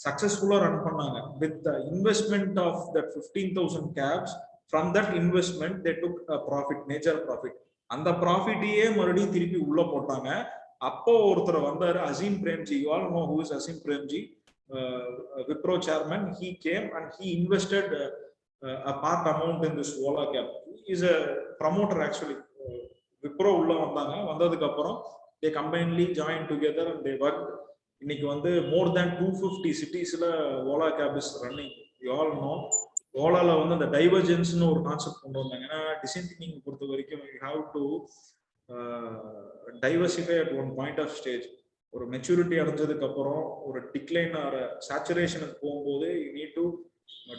சக்சஸ்ஃபுல்லா ரன் பண்ணாங்க. with the investment of that 15,000 cabs, from that investment they took a profit, major profit. அந்த ப்ராஃபிட்டையே மறுபடியும் திருப்பி உள்ள போட்டாங்க. அப்போ ஒருத்தர் வந்தாரு, Azeem Premji. you all know who is Azeem Premji, Wipro chairman. He came and he invested a part amount in this Ola cap. He is a promoter actually. Wipro உள்ள வந்தாங்க, வந்ததுக்கு அப்புறம் they combinedly joined together and they worked. இன்னைக்கு வந்து more than 250 cities-ல Ola cab is running. You all know ஓலால வந்து அந்த டைவர்ஜென்ஸ்னு ஒரு concept கொண்டு வந்தாங்க. ஏன்னா டிசைன் திங்கிங் பொறுத்த வரைக்கும் you have to diversify at one point of stage. ஒரு மெச்சூரிட்டி அடைஞ்சதுக்கு அப்புறம் ஒரு டிக்ளைன் ஆற சேச்சுரேஷனுக்கு போகும்போது யூ நீட் டு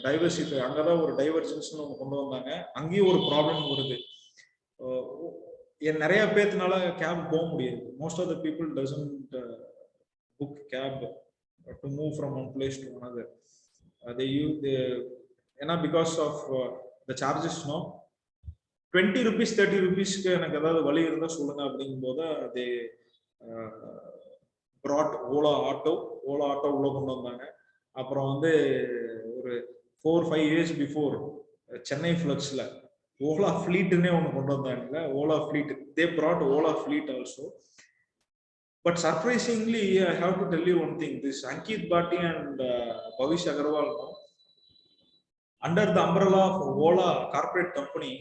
டைவர்சிஃபை. அங்கதான் ஒரு டைவர்ஜென்ஸ்னு ஒன்று கொண்டு வந்தாங்க. அங்கேயும் ஒரு ப்ராப்ளம் வருது. நிறைய பேர்த்துனால கேப் போக முடியாது. Most of the people doesn't book cab to move from one place to another. ஏன்னா because of the charges. No 20 rupees 30 rupeesக்கு எனக்கு ஏதாவது வழி இருந்தால் சொல்லுங்க அப்படிங்கும் போது அது brought ஓலா ஆட்டோ உள்ள கொண்டு வந்தாங்க. அப்புறம் வந்து ஒரு 4-5 years பிஃபோர் சென்னை ஃபிளக்ஸ்ல ஓலா ஃபிளீட்னே ஒன்று கொண்டு வந்தாங்க. Ola fleet, they brought Ola fleet also. But surprisingly I have to tell you one thing. This Ankit Bhati and Bhavish Agarwal, under the umbrella of Ola corporate company,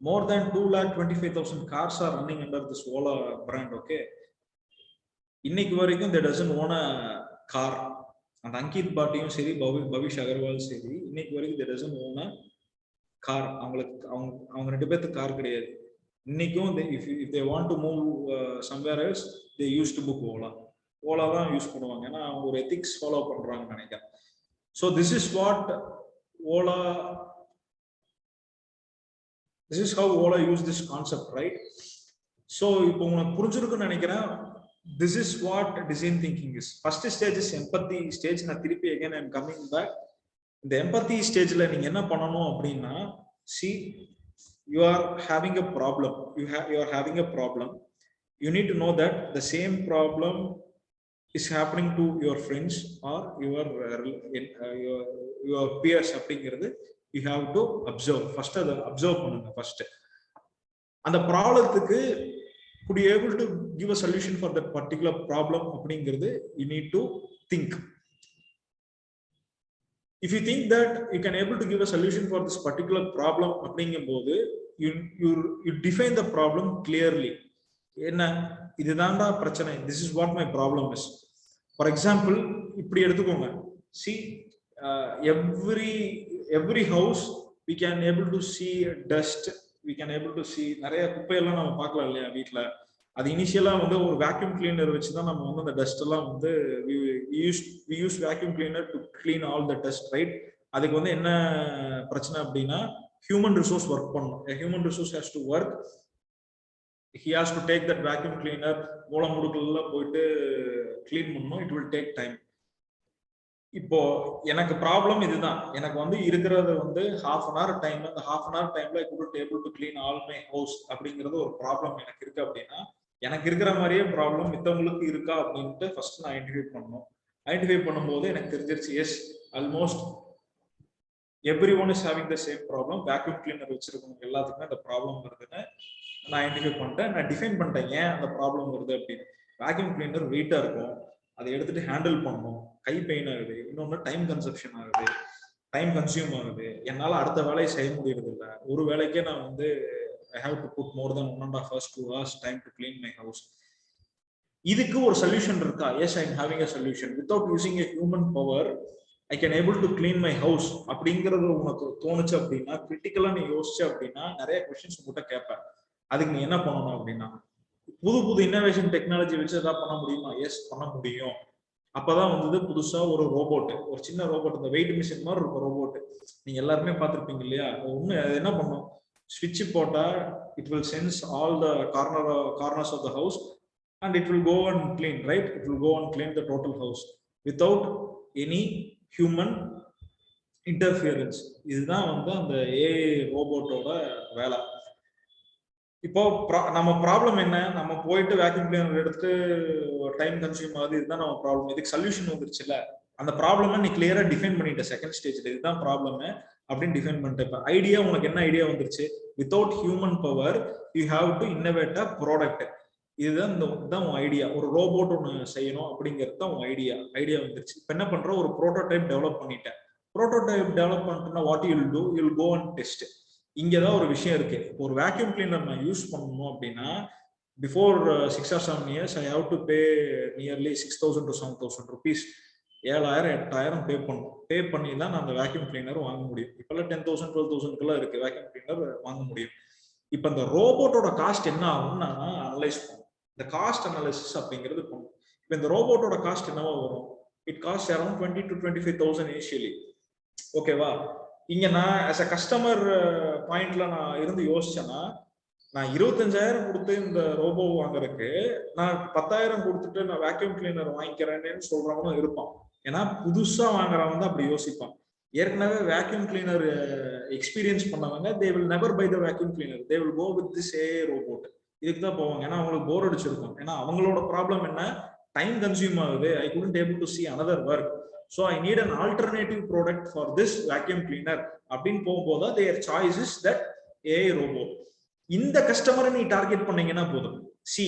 more than 2,25,000 cars are running under this Ola brand. Okay, இன்னைக்கு வரைக்கும் they doesn't own a car. அந்த அங்கித் பாட்டியும் சரி பவிஷ் அகர்வால் சரி இன்னைக்கு வரைக்கும் they doesn't own a car. அவங்க ரெண்டு பேருக்கு கார் கிடையாது. இன்னைக்கும் if they want to move somewhere else they used to book Ola தான் யூஸ் பண்ணுவாங்க. ஏன்னா அவங்க ஒரு எத்திக்ஸ் ஃபாலோ பண்றாங்கன்னு நினைக்கிறேன். So this is how Ola use this concept, right? So இப்போ உங்களுக்கு புரிஞ்சிருக்குன்னு நினைக்கிறேன். This is what design thinking is. First stage is empathy stage. நான் திருப்பி again I'm coming back. இந்த empathy stageல நீங்க என்ன பண்ணணும் அப்படின்னா, see, you are having a problem. You are having a problem. You need to know that the same problem is happening to your friends or your peers அப்படிங்கிறது you have to observe. First அதை observe பண்ணுங்க. first அந்த ப்ராப்ளத்துக்கு could you able to give a solution for that particular problem அப்படிங்கிறது you need to think. If you think that you can able to give a solution for this particular problem அப்படிங்கும்போது you define the problem clearly. என்ன இதுதான்டா பிரச்சனை, this is what my problem is. For example, இப்படி எடுத்துக்கோங்க. See, every house we can able to see dust, we can able to see நிறைய குப்பையெல்லாம் நம்ம பார்க்கலாம் இல்லையா வீட்டுல. அது இனிஷியலா வந்து ஒரு வேக்யூம் கிளீனர் வச்சுதான் நம்ம வந்து அந்த டஸ்ட் எல்லாம் வந்து we use vacuum cleaner to clean all the dust, right? அதுக்கு வந்து என்ன பிரச்சனை அப்படின்னா ஹியூமன் ரிசோர்ஸ் ஒர்க் பண்ணணும். Human resource has to work he has to take that vacuum cleaner மூலம் முடுக்கல்ல போயிட்டு க்ளீன் பண்ணணும். It will take time. இப்போ எனக்கு ப்ராப்ளம் இதுதான். எனக்கு வந்து இருக்கிறது வந்து half an hour டைம். அந்த half an hour டைம்ல I couldn't able to clean all my house அப்படிங்கிறது ஒரு ப்ராப்ளம் எனக்கு இருக்கு அப்படின்னா, எனக்கு இருக்கிற மாதிரியே ப்ராப்ளம் மித்தவங்களுக்கு இருக்கா அப்படின்ட்டு ஃபர்ஸ்ட் நான் ஐடென்டிஃபை பண்ணணும். ஐடென்டிஃபை பண்ணும்போது எனக்கு தெரிஞ்சிருச்சு, yes almost every one is having the same problem. Vacuum cleaner வச்சிருக்கவங்க எல்லாத்துக்குமே அந்த ப்ராப்ளம் வருதுன்னு நான் ஐடென்டிஃபை பண்ணிட்டேன். நான் டிஃபைன் பண்ணிட்டேன் ஏன் அந்த ப்ராப்ளம் வருது அப்படின்னு. வேக்யூம் கிளீனர் வெயிட்டா இருக்கும், அதை எடுத்துட்டு ஹேண்டில் பண்ணணும், கை பெயின் ஆகுது, இன்னொன்று டைம் கன்சப்ஷன் ஆகுது, டைம் கன்சியூம் ஆகுது, என்னால் அடுத்த வேலையை செய்ய முடியறது இல்லை. ஒரு வேலைக்கே நான் வந்து I have to put more than 1.5 hours, 2 hours time to clean my house. இதுக்கு ஒரு சொல்யூஷன் இருக்கா? Yes, I am having a solution. Without using a human power, I can able to clean my house அப்படிங்கிறது உனக்கு தோணுச்சு அப்படின்னா, கிரிட்டிக்கலா நீ யோசிச்ச அப்படின்னா நிறைய கொஸ்டின்ஸ் உங்ககிட்ட கேட்பேன். அதுக்கு நீ என்ன பண்ணணும் அப்படின்னா, புது புது இன்னோவேஷன் டெக்னாலஜி வச்சு எதாவது பண்ண முடியுமா? எஸ், பண்ண முடியும். அப்பதான் வந்து புதுசா ஒரு ரோபோட், ஒரு சின்ன ரோபோட், இந்த வெயிட் மிஷின் மாதிரி இருக்கும் ரோபோட், நீங்க எல்லாருமே பார்த்துருப்பீங்க இல்லையா? ஒண்ணு அது என்ன பண்ணும், ஸ்விட்ச் போட்டா it will sense all the corners of the house and it will go and clean, right? It will go and clean the total house without any human interference. இதுதான் வந்து அந்த AI ரோபோட்டோட வேலை. இப்போ நம்ம ப்ராப்ளம் என்ன, நம்ம போயிட்டு வேக்யூம் கிளீனர் எடுத்து டைம் கன்சியூம் ஆகுது, இதுதான் நம்ம ப்ராப்ளம். இதுக்கு சொல்யூஷன் வந்துருச்சுல, அந்த ப்ராப்ளமை நீ கிளியரா டிஃபைன் பண்ணிட்ட செகண்ட் ஸ்டேஜ்ல, இதுதான் ப்ராப்ளம் அப்படின்னு டிஃபைன் பண்ணிட்டு. இப்போ ஐடியா, உனக்கு என்ன ஐடியா வந்துருச்சு? Without human power you have to innovate a product. இதுதான் உன் ஐடியா. ஒரு ரோபோட் ஒன்று செய்யணும் அப்படிங்கிறது தான் உன் ஐடியா வந்துருச்சு. இப்போ என்ன பண்ற, ஒரு ப்ரோட்டோடைப் டெவலப் பண்ணிட்டேன். ப்ரோட்டோடைப் டெவலப் பண்ணிட்டேன்னா what you will do, you will go and test. இங்கதான் ஒரு விஷயம் இருக்கு. ஒரு வேக்யூம் கிளீனர் நான் யூஸ் பண்ணணும் அப்படின்னா, before 6 or 7 years I have to pay nearly 6,000 to 7,000 rupees. 7,000-8,000 பே பண்ணி தான் நான் அந்த வேக்யூம் கிளீனர் வாங்க முடியும். இப்பெல்லாம் 10,000 12,000 இருக்கு வேக்யூம் கிளீனர் வாங்க முடியும். இப்ப இந்த ரோபோட்டோட காஸ்ட் என்ன ஆகும்னு நான் அனலைஸ் பண்ணும். இந்த காஸ்ட் அனாலிசிஸ் அப்படிங்கிறது பண்ணும். இப்ப இந்த ரோபோட்டோட காஸ்ட் என்னவா வரும்? It cost around 20,000 to 25,000 initially. ஓகேவா? இங்க நான் as a கஸ்டமர் பாயிண்ட்ல நான் இருந்து யோசிச்சேன்னா, நான் 25,000 கொடுத்து இந்த ரோபோ வாங்குறதுக்கு நான் 10,000 கொடுத்துட்டு நான் வேக்யூம் கிளீனர் வாங்கிக்கிறேன்னு சொல்றவனும் இருப்பான். ஏன்னா புதுசா வாங்குறவன் தான் அப்படி யோசிப்பான். ஏற்கனவே வேக்யூம் கிளீனர் எக்ஸ்பீரியன்ஸ் பண்ணவங்க they will never buy the vacuum cleaner, they will go with this AI robot. இதுக்கு தான் போவாங்க. ஏன்னா அவங்களுக்கு போர் அடிச்சிருக்கும். ஏன்னா அவங்களோட ப்ராப்ளம் என்ன, டைம் கன்சியூம் ஆகுது, I couldn't able to see another work, so I need an alternative product for this vacuum cleaner அப்படின்னு போகும்போது their choice is that AI robot. இந்த கஸ்டமரை நீ டார்கெட் பண்ணீங்கன்னா போதும். சி,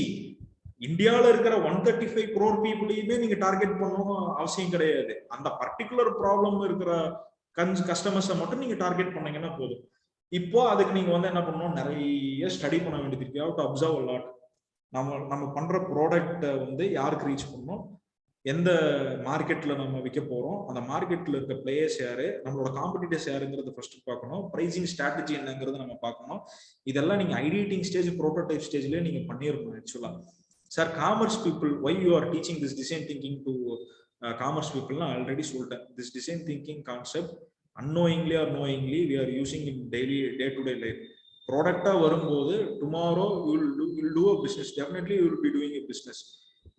இந்தியாவில் இருக்கிற 135 crore பீப்புளையுமே நீங்க டார்கெட் பண்ணணும் அவசியம் கிடையாது. அந்த பர்டிகுலர் ப்ராப்ளம் இருக்கிற கஸ்டமர்ஸை மட்டும் நீங்க டார்கெட் பண்ணீங்கன்னா போதும். இப்போ அதுக்கு நீங்க வந்து என்ன பண்ணணும், நிறைய ஸ்டடி பண்ண வேண்டியது இருக்கு. You have to observe a lot. நம்ம பண்ற ப்ராடக்ட்டை வந்து யாருக்கு ரீச் பண்ணணும், எந்த மார்க்கெட்ல நம்ம விற்க போறோம், அந்த மார்க்கெட்ல இருக்க பிளேயர்ஸ் யாரு, நம்மளோட காம்படிட்டர்ஸ் யாருங்கிறது ஃபர்ஸ்ட் பார்க்கணும், பிரைசிங் ஸ்ட்ராட்டஜி என்னங்கிறது நம்ம பார்க்கணும். இதெல்லாம் நீங்க ஐடியேட்டிங் ஸ்டேஜ், ப்ரோட்டோடைப் ஸ்டேஜ்லயே நீங்க பண்ணிடணும். ஆக்சுவலா sir, commerce people why you are teaching this design thinking to commerce பீப்புள்னா ஆல்ரெடி சொல்லிட்டேன். This design thinking concept unknowingly or knowingly we are using in daily day-to-day life. ப்ராடக்டா வரும்போது tomorrow you will do a business, definitely you will be doing a business.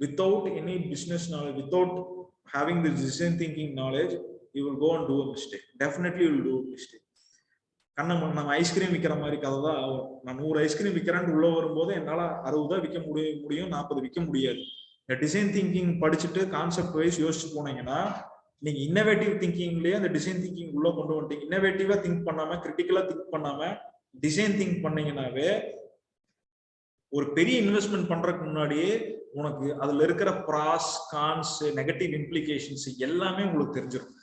Without any business knowledge, without having the design thinking knowledge, you will go and do a mistake. Definitely you will do a mistake. நம்ம ice cream விற்கிற மாதிரி கதை தான் ஆகும். நான் 100 ice cream விற்கிறேன்னு உள்ள வரும்போது என்னால 60 தான் விற்க முடியும், 40 விற்க முடியாது. இந்த டிசைன் திங்கிங் படிச்சுட்டு கான்செப்ட் வைஸ் யோசிச்சு போனீங்கன்னா, நீங்க இன்னோவேட்டிவ் திங்கிங்லயே அந்த டிசைன் திங்கிங் உள்ள கொண்டு வந்துட்டீங்க. இன்னோவேட்டிவா திங்க் பண்ணாம, கிரிட்டிக்கலா திங்க் பண்ணாம டிசைன் திங்க் பண்ணீங்கன்னாவே ஒரு பெரிய இன்வெஸ்ட்மெண்ட் பண்றதுக்கு முன்னாடியே உனக்கு அதுல இருக்கிற ப்ராஸ், கான்ஸ், நெகட்டிவ் இம்ப்ளிகேஷன்ஸ் எல்லாமே உங்களுக்கு தெரிஞ்சிடும்.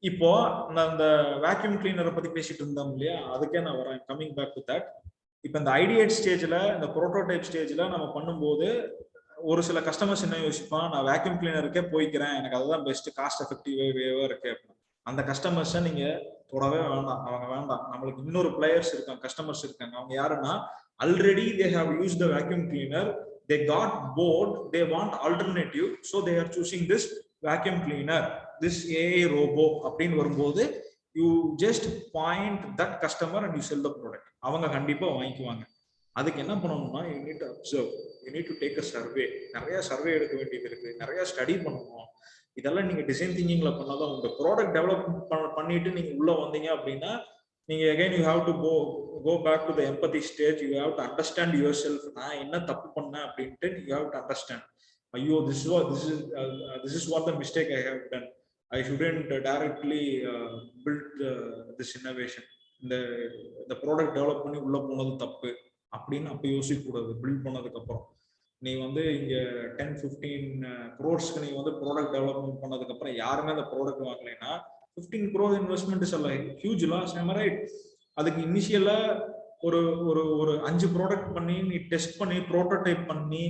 இப்போ நான் இந்த வேக்யூம் கிளீனரை பத்தி பேசிட்டு இருந்தோம் இல்லையா, அதுக்கே நான் வரேன், கமிங் பேக் டு தட். இப்போ இந்த ஐடியேட் ஸ்டேஜ்ல, இந்த ப்ரோட்டோடைப் ஸ்டேஜ்ல நம்ம பண்ணும்போது ஒரு சில கஸ்டமர்ஸ் என்ன யோசிப்பான், நான் வேக்யூம் கிளீனருக்கே போய்க்கிறேன், எனக்கு அதுதான் பெஸ்ட், காஸ்ட் எஃபெக்டிவா இருக்கு. அந்த கஸ்டமர்ஸை நீங்க தொடவே வேண்டாம், அவங்க வேண்டாம். நம்மளுக்கு இன்னொரு பிளேயர்ஸ் இருக்காங்க, கஸ்டமர்ஸ் இருக்காங்க. அவங்க யாருன்னா, already they have used the vacuum cleaner, they got bored, they want alternative, so they are choosing this vacuum cleaner, this AI robo அப்படின்னு வரும்போது you just point that customer and you sell the product. அவங்க கண்டிப்பா வாங்கிக்குவாங்க. அதுக்கு என்ன பண்ணணும்னா you need to observe, you need to take a survey. நிறைய survey எடுக்க வேண்டியது இருக்கு, நிறைய ஸ்டடி பண்ணணும். இதெல்லாம் நீங்க டிசைன் திங்கிங்ல பண்ணாதான் உங்க ப்ராடக்ட் டெவலப் பண்ணிட்டு நீங்க உள்ள வந்தீங்க அப்படின்னா நீங்க again you have to go back to the empathy stage. You have to understand yourself. நான் என்ன தப்பு பண்ணேன் அப்படின்ட்டு you have to understand. ஐயோ, this is what the mistake I have done. I shouldn't directly build this innovation. இந்த product develop பண்ணி உள்ள போனது தப்பு அப்படின்னு அப்ப யோசிக்க கூடாது. பில்ட் பண்ணதுக்கு அப்புறம் நீ வந்து இங்க 10-15 crores நீ வந்து ப்ராடக்ட் டெவலப்மெண்ட் பண்ணதுக்கு அப்புறம் யாருமே அந்த ப்ராடக்ட் வாங்கலைன்னா 15 crore investment is a huge loss, am I right? அதுக்கு இனிஷியலா ஒரு 5 ப்ராடக்ட் பண்ணி நீ டெஸ்ட் பண்ணி ப்ரோட்டோடைப் பண்ணி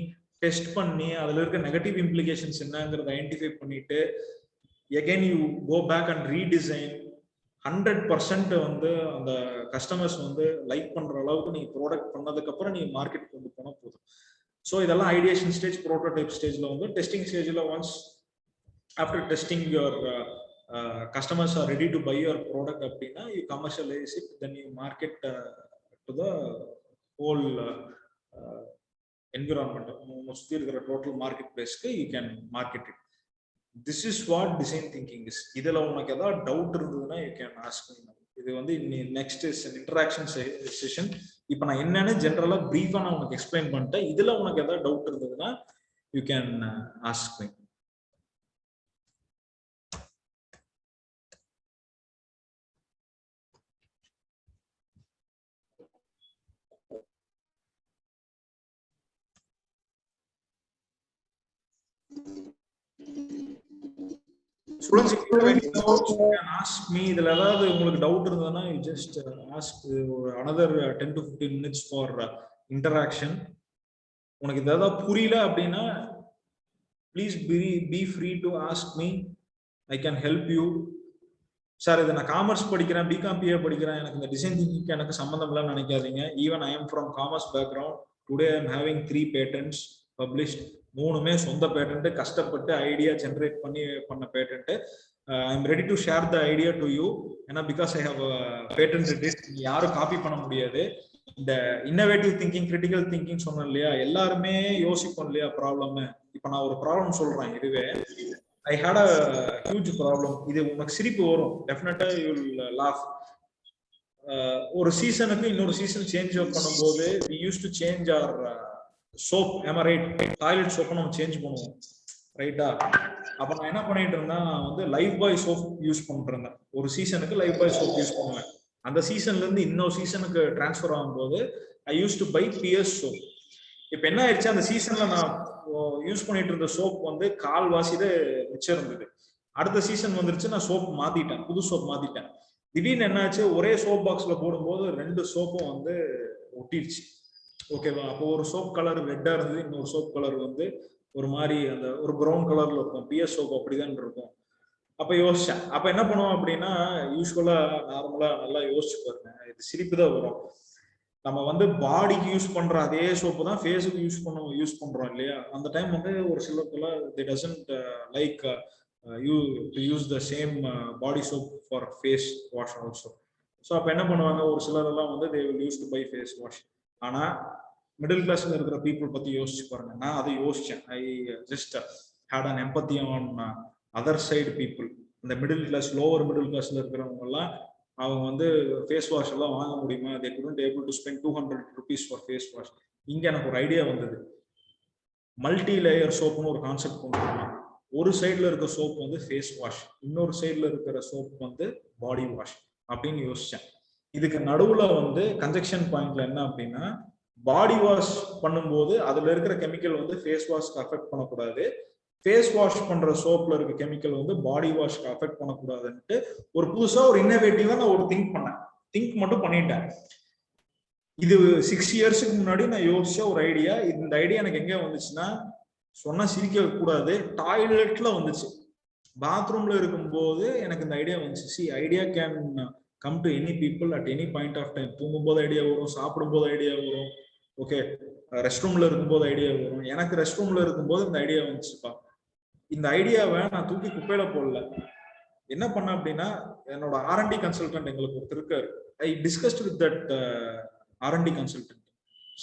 டெஸ்ட் பண்ணி அதுல இருக்க நெகட்டிவ் இம்ப்ளிகேஷன்ஸ் என்னங்கிறத ஐடென்டிஃபை பண்ணிட்டு again you go back and redesign 100% வந்து அந்த கஸ்டமர்ஸ் வந்து லைக் பண்ற அளவுக்கு நீ ப்ராடக்ட் பண்ணதுக்கு அப்புறம் நீ மார்க்கெட் கொண்டு போனா போதும். ஸோ இதெல்லாம் ஐடியேஷன் ஸ்டேஜ், ப்ரோட்டோடைப் ஸ்டேஜ்ல வந்து டெஸ்டிங் ஸ்டேஜ்ல once after testing your customers are ready to buy your product அப்படின்னா you commercialize it, then you market to the whole environment, சுத்தி இருக்கிற டோட்டல் மார்க்கெட் பிளேஸ்க்கு you can market it. This is what design thinking is. இதுல உனக்கு ஏதாவது doubt இருந்ததுன்னா you can ask me. இது வந்து next is an interaction session. இப்போ நான் என்னன்னு ஜெனரலா பிரீஃபா நான் உனக்கு எக்ஸ்பிளைன் பண்ணிட்டேன். இதுல உனக்கு ஏதாவது டவுட் இருந்ததுன்னா you can ask me. Students, if you have any doubts, you can ask me. இதுல ஏதாவது உங்களுக்கு டவுட் இருந்ததுன்னா you just ask another 10 to 15 minutes for interaction. உனக்கு ஏதாவது புரியல அப்படின்னா please be free to ask me. I can help you. Sir இதை நான் காமர்ஸ் படிக்கிறேன், பிகாம் பிஏ படிக்கிறேன், எனக்கு இந்த டிசைன் திங்கிங்க்கு எனக்கு சம்மந்தம் இல்லைன்னு நினைக்காதீங்க. Even I am from commerce background. Today I am having 3 patents published. 3மே சொந்த பேட்டன்ட், கஷ்டப்பட்டு ஐடியா ஜென்ரேட் பண்ண patent. I am ready to share the idea to you. ஏன்னா because I have patent it, யாரும் காப்பி பண்ண முடியாது. இந்த innovative thinking, critical thinking சொன்னேன் இல்லையா, எல்லாருமே யோசிப்போம் இல்லையா ப்ராப்ளம். இப்போ நான் ஒரு ப்ராப்ளம் சொல்றேன், இதுவே I had a huge problem. இது உனக்கு சிரிப்பு வரும், டெஃபினட்டா யூ வில் லாஃப். ஒரு சீசனுக்கு இன்னொரு சீசன் சேஞ்ச் பண்ணும்போது we used to change our soap, am I right? Toilet சோப்பை நம்ம சேஞ்ச் பண்ணுவோம், ரைட்டா? அப்ப நான் என்ன பண்ணிட்டு இருந்தேன், நான் வந்து லைஃப் பாய் சோப் யூஸ் பண்ணிட்டு இருந்தேன். ஒரு சீசனுக்கு லைஃப் பாய் சோப் யூஸ் பண்ணுவேன். அந்த சீசன்ல இருந்து இன்னொரு சீசனுக்கு டிரான்ஸ்ஃபர் ஆகும்போது I used to buy PS soap. இப்ப என்ன ஆயிடுச்சு, அந்த சீசன்ல நான் யூஸ் பண்ணிட்டு இருந்த சோப் வந்து கால்வாசிதான் மிச்சம் இருந்தது. அடுத்த சீசன் வந்துருச்சு, நான் சோப் மாத்திட்டேன், புது சோப் மாத்திட்டேன். திடீர்னு என்னாச்சு, ஒரே சோப் பாக்ஸ்ல போடும்போது 2 சோப்பும் வந்து ஒட்டிடுச்சு. ஓகேவா? அப்போ ஒரு சோப் கலர் ரெட்டா இருந்தது, இன்னொரு சோப் கலர் வந்து ஒரு மாதிரி அந்த ஒரு ப்ரௌன் கலர்ல இருக்கும். பிஎஸ் சோப் அப்படிதான் இருக்கும். அப்ப யோசிச்சேன். அப்ப என்ன பண்ணுவோம் அப்படின்னா, யூஸ்வலா நார்மலா நல்லா யோசிச்சு பாருங்க, இது சிரிப்பு தான் வரும். நம்ம வந்து பாடிக்கு யூஸ் பண்ற அதே சோப்பு தான் ஃபேஸுக்கு யூஸ் பண்றோம் இல்லையா? அந்த டைம் வந்து ஒரு சிலத்துல they doesn't like you to use the same body soap for face wash also. So அப்ப என்ன பண்ணுவாங்க, ஒரு சிலர் எல்லாம் வந்து they will use to buy face wash. ஆனா மிடில் கிளாஸ்ல இருக்கிற பீப்புள் பத்தி யோசிச்சு பாருங்க. நான் அதை யோசிச்சேன். I just had an empathy on other side people. இந்த மிடில் கிளாஸ், லோவர் மிடில் கிளாஸ்ல இருக்கிறவங்க எல்லாம் அவங்க வந்து ஃபேஸ் வாஷ் எல்லாம் வாங்க முடியுமா? they couldn't able to spend 200 rupees for face wash. இங்க எனக்கு ஒரு ஐடியா வந்தது, மல்டி லேயர் சோப்னு ஒரு கான்செப்ட் கொண்டு வரலாம். ஒரு சைட்ல இருக்க சோப் வந்து ஃபேஸ் வாஷ், இன்னொரு சைட்ல இருக்கிற சோப் வந்து பாடி வாஷ் அப்படின்னு யோசிச்சேன். இதுக்கு நடுவுல வந்து கன்ஜெக்ஷன் பாயிண்ட்ல என்ன அப்படின்னா, பாடி வாஷ் பண்ணும்போது அதுல இருக்கிற கெமிக்கல் வந்து ஃபேஸ் வாஷ்க்கு அஃபெக்ட் பண்ணக்கூடாது, ஃபேஸ் வாஷ் பண்ற சோப்ல இருக்க கெமிக்கல் வந்து பாடி வாஷ்க்கு அஃபெக்ட் பண்ணக்கூடாதுன்ட்டு ஒரு புதுசா ஒரு இன்னோவேட்டிவா நான் ஒரு திங்க் மட்டும் பண்ணிட்டேன். இது 6 இயர்ஸ்க்கு முன்னாடி நான் யோசிச்ச ஒரு ஐடியா. இந்த ஐடியா எனக்கு எங்க வந்துச்சுன்னா, சொன்னா சிரிக்க கூடாது, டாய்லெட்ல வந்துச்சு. பாத்ரூம்ல இருக்கும்போது எனக்கு இந்த ஐடியா வந்துச்சு. See, idea can come to any people at any point of time. தூங்கும்போது ஐடியா வரும், சாப்பிடும்போது ஐடியா வரும், ஓகே, ரெஸ்ட் ரூம்ல இருக்கும்போது ஐடியா வரும். எனக்கு ரெஸ்ட் ரூம்ல இருக்கும்போது இந்த ஐடியா வந்துச்சுப்பா. இந்த ஐடியாவை நான் தூக்கி குப்பையில போடல. என்ன பண்ண அப்படின்னா, என்னோட R&D கன்சல்டன்ட் எங்களுக்கு ஒருத்தர் இருக்காரு. I discussed with that R&D consultant.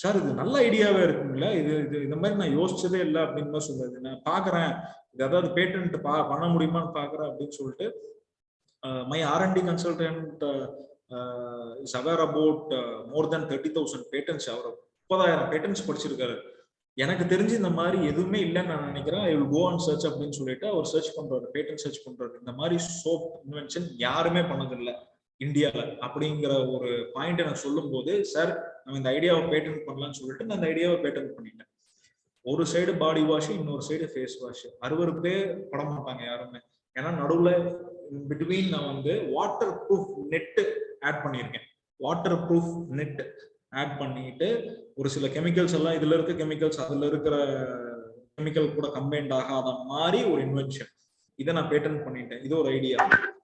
Sir இது நல்ல ஐடியாவே இருக்குங்களா, இது இது இந்த மாதிரி நான் யோசிச்சதே இல்லை அப்படின்னு தான் சொல்லுது. நான் பாக்குறேன் இது ஏதாவது பேட்டன்ட் பண்ண முடியுமான்னு பாக்குறேன் அப்படின்னு சொல்லிட்டு my R&D consultant is aware about more than 30,000 patents. அவர் 30,000 பேட்டன்ஸ் படிச்சிருக்காரு. எனக்கு தெரிஞ்சு இந்த மாதிரி எதுவுமே இல்லைன்னு நான் நினைக்கிறேன். I will go and search அப்படின்னு சொல்லிட்டு அவர் சர்ச் பண்றாரு, பேட்டன் சர்ச் பண்றாரு. இந்த மாதிரி சோப் இன்வென்ஷன் யாருமே பண்ணதில்லை இந்தியாவில் அப்படிங்கிற ஒரு பாயிண்ட் எனக்கு சொல்லும் போது, சார் நம்ம இந்த ஐடியாவை பேட்டன் பண்ணலாம்னு சொல்லிட்டு நான் இந்த ஐடியாவை பேட்டன் பண்ணிட்டேன். ஒரு சைடு பாடி வாஷ், இன்னொரு சைடு ஃபேஸ் வாஷ். அறுவருப்பே பட மாட்டாங்க யாருமே. ஏன்னா நடுவுல பிட்வீன் நான் வந்து வாட்டர் ப்ரூஃப் நெட் ஆட் பண்ணியிருக்கேன். வாட்டர் ப்ரூஃப் நெட் ஆட் பண்ணிட்டு ஒரு சில கெமிக்கல்ஸ் எல்லாம் இதுல இருக்க கெமிக்கல்ஸ் அதுல இருக்கிற கெமிக்கல் கூட கம்பைன்ட் ஆகாத மாதிரி ஒரு இன்வென்ஷன். இதை நான் பேட்டன் பண்ணிட்டேன். இது ஒரு ஐடியா.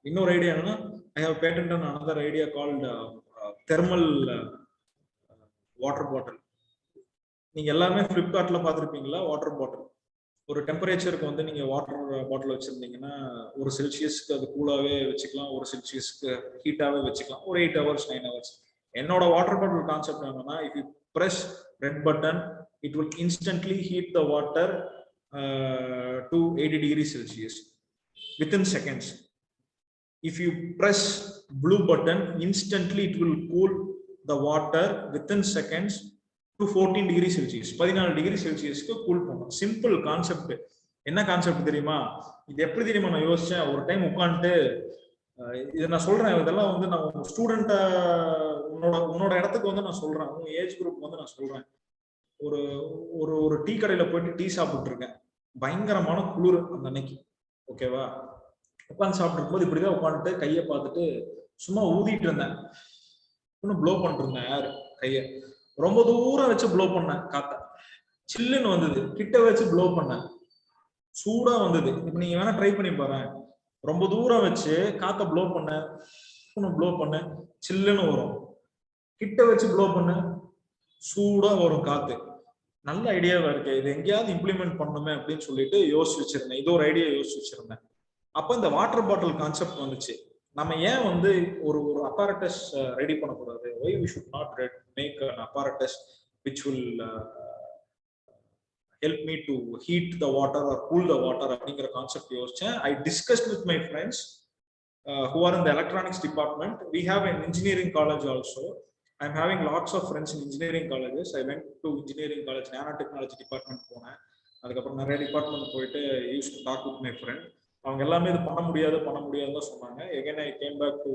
இன்னொரு ஐடியா என்னன்னா, I have patent on another idea called thermal water bottle. நீங்க எல்லாமே பிளிப்கார்ட்ல பார்த்துருப்பீங்களா? வாட்டர் பாட்டில் ஒரு டெம்பரேச்சருக்கு வந்து நீங்க வாட்டர் பாட்டில் வச்சிருந்தீங்கன்னா ஒரு செல்சியஸ்க்கு அது கூலாவே வச்சுக்கலாம், ஒரு செல்சியஸ்க்கு ஹீட்டாவே வச்சுக்கலாம், ஒரு 8 hours 9 hours. என்னோட வாட்டர் பாட்டில் கான்செப்ட் என்னன்னா, if you press red button it will instantly heat the water to 80 degrees Celsius within seconds. If you press blue button, instantly it will cool the water within seconds to 14 degrees Celsius. 14 degrees Celsius க்கு cool பண்ணும். Simple concept. என்ன concept தெரியுமா? இது எப்படி தெரியுமா நான் யோசிச்சேன் ஒரு டைம் உட்காந்துட்டு. இதை நான் சொல்றேன், இதெல்லாம் வந்து நான் ஸ்டூடெண்ட்டை உன்னோட இடத்துக்கு வந்து நான் சொல்றேன், உங்க ஏஜ் குரூப் வந்து நான் சொல்றேன். ஒரு ஒரு ஒரு டீ கடையில போயிட்டு டீ சாப்பிட்டு இருக்கேன். பயங்கரமான குளிர் அந்த அன்னைக்கு, ஓகேவா? உட்காந்து சாப்பிட்டு இருக்கும்போது இப்படிதான் உட்காந்துட்டு கையை பார்த்துட்டு சும்மா ஊதிட்டு இருந்தேன். இன்னும் ப்ளோ பண்ணிட்டு இருந்தேன் யாரு கையை. ரொம்ப தூரம் வச்சு ப்ளோ பண்ணேன், காத்த சில்லுன்னு வந்தது. கிட்ட வச்சு ப்ளோ பண்ணேன், சூடா வந்தது. இப்ப நீங்க வேணா ட்ரை பண்ணி பாருங்க. ரொம்ப தூரம் வச்சு காத்த ப்ளோ பண்ண, ப்ளோ பண்ண, சில்லுன்னு வரும். கிட்ட வச்சு ப்ளோ பண்ண, சூடா வரும் காத்து. நல்ல ஐடியாவா இருக்கு, இது எங்கேயாவது இம்ப்ளிமெண்ட் பண்ணுமே அப்படின்னு சொல்லிட்டு யோசிச்சு வச்சிருந்தேன். இது ஒரு ஐடியா யோசிச்சு வச்சிருந்தேன். அப்ப இந்த வாட்டர் பாட்டில் கான்செப்ட் வந்துச்சு. நம்ம ஏன் வந்து ஒரு ஒரு அப்பாரட்டஸ் ரெடி பண்ணக்கூடாது? why we should not make an apparatus which will help me to heat the water or cool the water அப்படிங்கிற கான்செப்ட் யோசிச்சேன். I discussed with my friends who are in the electronics department. We have an engineering college also. I'm having lots of friends in engineering colleges. I went to engineering college, nanotechnology department போனேன். அதுக்கப்புறம் நிறைய department போயிட்டு used to talk with my friend. அவங்க எல்லாமே இது பண்ண முடியாதுன்னு சொன்னாங்க. again I came back to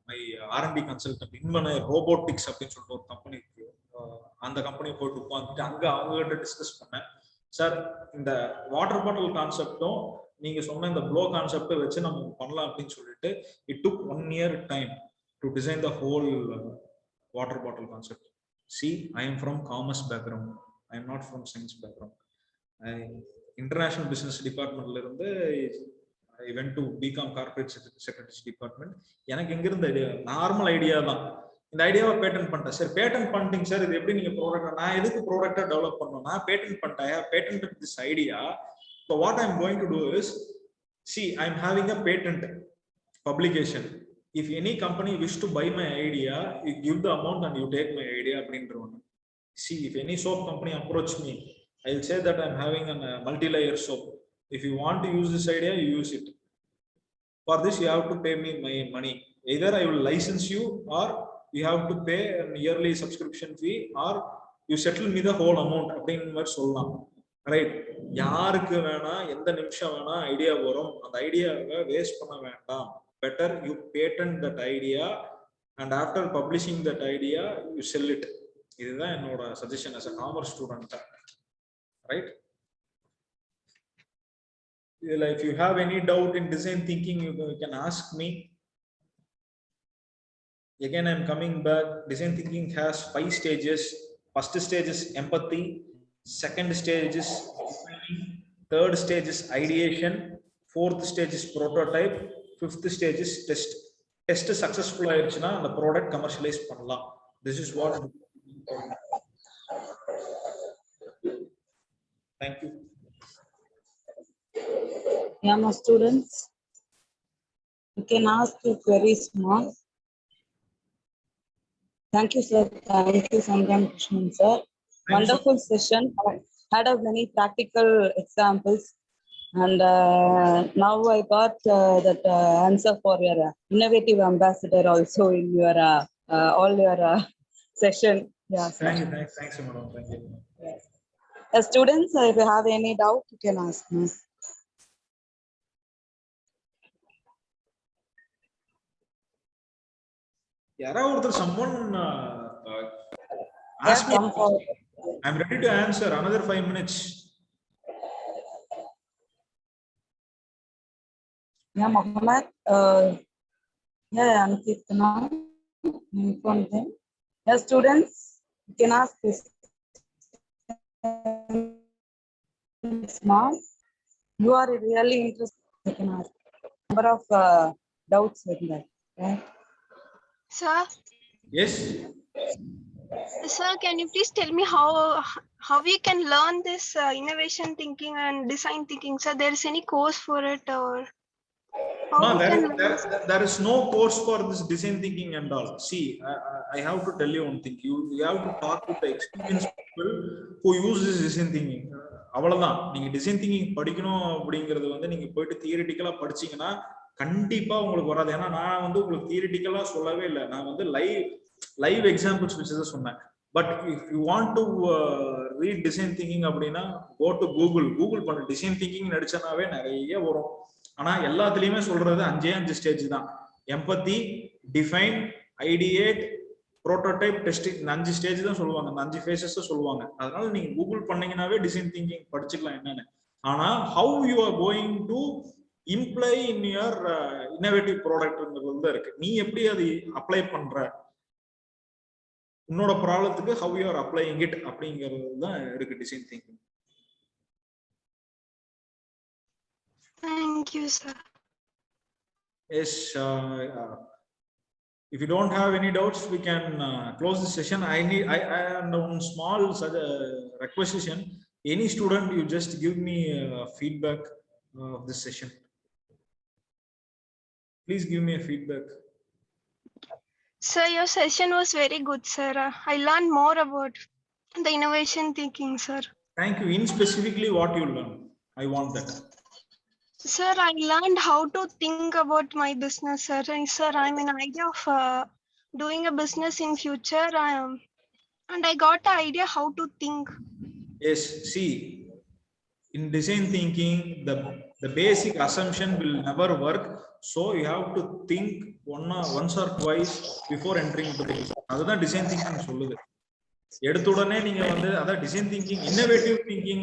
my R&D consultant, இன்வன ரோபோட்டிக்ஸ் அப்படின்னு சொல்லிட்டு ஒரு கம்பெனி இருக்கு. அந்த கம்பெனியை போயிட்டு உட்காந்துட்டு அங்க அவங்க கிட்ட டிஸ்கஸ் பண்ணேன். சார் இந்த வாட்டர் பாட்டில் கான்செப்டும் நீங்க சொன்ன இந்த ப்ளோ கான்செப்டை வச்சு நம்ம பண்ணலாம் அப்படின்னு சொல்லிட்டு it took 1 year time to design the whole water bottle concept. See, I am from commerce background. I am not from science background. International business department la irundhu I went to BCom corporate secretaries department. எனக்கு எங்க இருந்த idea normal idea தான். இந்த ஐடியாவை pattern பண்ணிட்டேன். Sir pattern பண்ணிட்டீங்க sir, இது எப்படி நீங்க ப்ராடக்ட், நான் எதுக்கு ப்ராடக்டா டெவலப் பண்ணணும்? நான் பேட்டன் பண்ணிட்டேன். Patent this idea. So what I am going to do is, see, I am having a patent publication. If any company wish to buy my idea, you give the amount and you take my idea அப்படின்றவங்க. See, if any soap company approach me, I will say that I am having a multi-layer soap. If you want to use this idea, you use it. For this, you have to pay me my money. Either I will license you, or you have to pay a yearly subscription fee, or you settle me the whole amount. அப்படிங்கிற மாதிரி சொல்லலாம். Right? யாருக்கு வேணா எந்த நிமிஷம் வேணா idea வரும். அந்த ஐடியாவை வேஸ்ட் பண்ண வேண்டாம். Better you patent that idea, and after publishing that idea, you sell it. இதுதான் என்னோட suggestion as a commerce student. Right? If you have any doubt in design thinking, you can ask me. Again, I'm coming back. Design thinking has 5 stages. First stage is empathy. Second stage is designing. Third stage is ideation. Fourth stage is prototype. Fifth stage is test. Test successful ஆயிடுச்சுன்னா அந்த product commercialise பண்ணலாம். This is what. Thank you. Yeah, my students, you can ask your queries now. Thank you, sir. Thank you, Sandhya Krishnan, sir. Wonderful session. I had a many practical examples, and now I got that answer for your innovative ambassador also in your all your session. Yeah, sir. Thank you, thanks, madam. Thank you. Yes. Students, if you have any doubt, you can ask me. Someone Yes, ask me. come forward. I'm ready to answer. Another 5 minutes. Yeah, Mohammed. Yeah, Ankitna. Inform them. Yeah, students, you can ask this. Ma'am, you are really interested. You can ask. Number of doubts with that. Right? Sir, Yes. sir, can you please tell me how we can learn this innovation thinking and design thinking? Sir, there is any course for it, or how No, we can learn? there is no course for this design thinking and all. See, I have to tell you one thing. You have to talk with the experienced people who use this design thinking. அவ்வளவுதான். நீங்க design thinking படிக்கணும் அப்படிங்கிறது வந்து நீங்க போயிட்டு தியரிட்டிக்கலா படிச்சீங்கன்னா கண்டிப்பா உங்களுக்கு வராது. ஏன்னா நான் வந்து உங்களுக்கு தியரிட்டிக்கலா சொல்லவே இல்லை. நான் வந்து லைவ் எக்ஸாம்பிள்ஸ் வச்சுதான் சொன்னேன். But if you want to read design thinking அப்படின்னா கோ டு கூகுள் பண்ணு. டிசைன் திங்கிங் நடிச்சனாவே நிறைய வரும். ஆனா எல்லாத்துலயுமே சொல்றது 5 ஸ்டேஜ் தான். Empathy, define, ideate, prototype, testing. 5 stage தான் சொல்லுவாங்க. 5 ஃபேஸஸ் சொல்லுவாங்க. அதனால நீங்க கூகுள் பண்ணீங்கன்னாவே டிசைன் திங்கிங் படிச்சுக்கலாம் என்னன்னு. ஆனா how you are going to imply in your innovative ப்ராடக்ட்ங்கிறது தான் இருக்கு. நீ எப்படி அது அப்ளை பண்ற, உன்னோட ப்ராப்ளத்துக்கு how you are applying it அப்படிங்கிறது தான் இருக்கு design thinking. Thank you, sir. Yes, if you don't have any doubts, we can close the session. I and one small requisition. Any student, you just give me feedback of this session. Please give me a feedback. Sir, your session was very good, sir. I learned more about the innovation thinking, sir. Thank you. In specifically, what you learned, I want that. Sir, I learned how to think about my business, sir. And sir, I'm an idea of doing a business in future. And I got the idea how to think. Yes, see, in design thinking, the basic assumption will never work. So you have to think once or twice before entering into the business. That's design thinking சொல்லுது. எடுத்த உடனே நீங்க வந்து அதான் design thinking, innovative thinking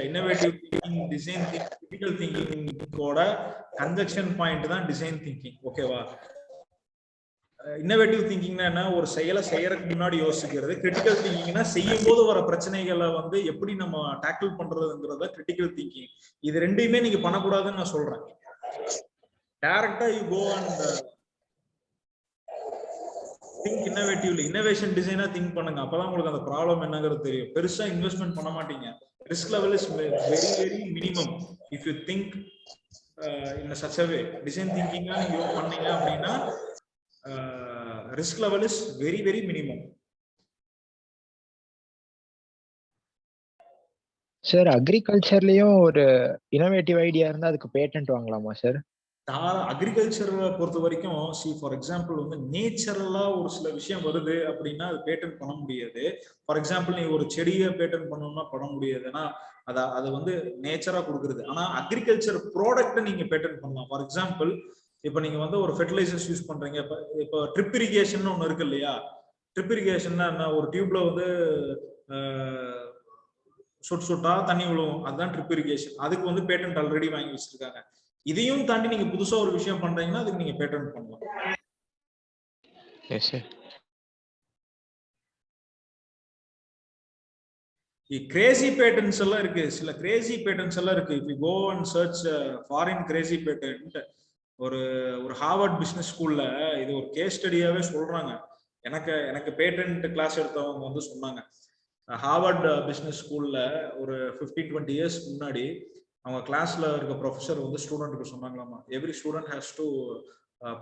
innovative thinking, design thinking, critical திங்கிங்கோட conjunction point தான் design thinking. ஓகேவா? Innovative திங்கிங்னா என்ன, ஒரு செயலை செய்யறதுக்கு முன்னாடி யோசிக்கிறது. கிரிட்டிக்கல் திங்கிங்னா செய்யும் போது வர பிரச்சனைகளை வந்து எப்படி நம்ம டேக்கிள் பண்றதுங்கிறத கிரிட்டிக்கல் திங்கிங். இது ரெண்டையுமே நீங்க பண்ணக்கூடாதுன்னு நான் சொல்றேன். டைரக்டா you go and think innovatively. Innovation டிசைனா திங்க் பண்ணுங்க. அப்பதான் உங்களுக்கு அந்த ப்ராப்ளம் என்னங்கிறது தெரியும். பெருசா இன்வெஸ்ட்மெண்ட் பண்ண மாட்டீங்க. Risk level is very very minimum if you think in such a way. டிசைன் திங்கிங்கா நீங்க பண்ணீங்க அப்படின்னா risk level is very very minimum. Sir, அக்ரிகல்ச்சர்லயும் ஒரு இன்னோவேட்டிவ் ஐடியா இருந்தா அதுக்கு பேட்டன்ட் வாங்கலாமா சார்? அக்ரிகல்ச்சர் பொறுத்த வரைக்கும் ஃபார் எக்ஸாம்பிள் வந்து நேச்சுரலா ஒரு சில விஷயம் வருது அப்படின்னா அது பேட்டன் பண்ண முடியாது. ஃபார் எக்ஸாம்பிள் நீ ஒரு செடியை பேட்டன் பண்ணணும்னா பண்ண முடியாது. ஏன்னா அது வந்து நேச்சரா கொடுக்குறது. ஆனா அக்ரிகல்ச்சர் ப்ராடக்ட் நீங்க பேட்டன் பண்ணலாம். ஃபார் எக்ஸாம்பிள் இப்ப நீங்க வந்து ஒரு ஃபெர்டிலைசர்ஸ் யூஸ் பண்றீங்க. இப்போ ட்ரிப் இரிகேஷன் ஒண்ணு இருக்கு இல்லையா? ட்ரிப் இரிகேஷன்னா என்ன, ஒரு டியூப்ல வந்து சொட்டா தண்ணி விழுவும், அதுதான் ட்ரிப் இரிகேஷன். அதுக்கு வந்து பேட்டன்ட் ஆல்ரெடி வாங்கி வச்சிருக்காங்க. இதையும் தாண்டி நீங்க புதுசா ஒரு விஷயம் பண்றீங்கன்னா அதுக்கு நீங்க பேட்டன்ட் பண்ணலாம். Yes sir. கிரேசி பேட்டன்ஸ் எல்லாம் இருக்கு. சில கிரேசி பேட்டன்ஸ் எல்லாம் இருக்கு. If you go and search foreign crazy patent, ஒரு ஹார்வர்ட் பிசினஸ் ஸ்கூல்ல இது ஒரு கேஸ் ஸ்டடியாவே சொல்றாங்க. எனக்கு பேட்டன்ட் கிளாஸ் எடுத்தவங்க வந்து சொன்னாங்க. ஹார்வர்ட் பிசினஸ் ஸ்கூல்ல ஒரு 15-20 இயர்ஸ் முன்னாடி அவங்க கிளாஸ்ல இருக்க ப்ரொஃபசர் வந்து ஸ்டூடெண்ட்டுக்கு சொன்னாங்களாமா, every student has to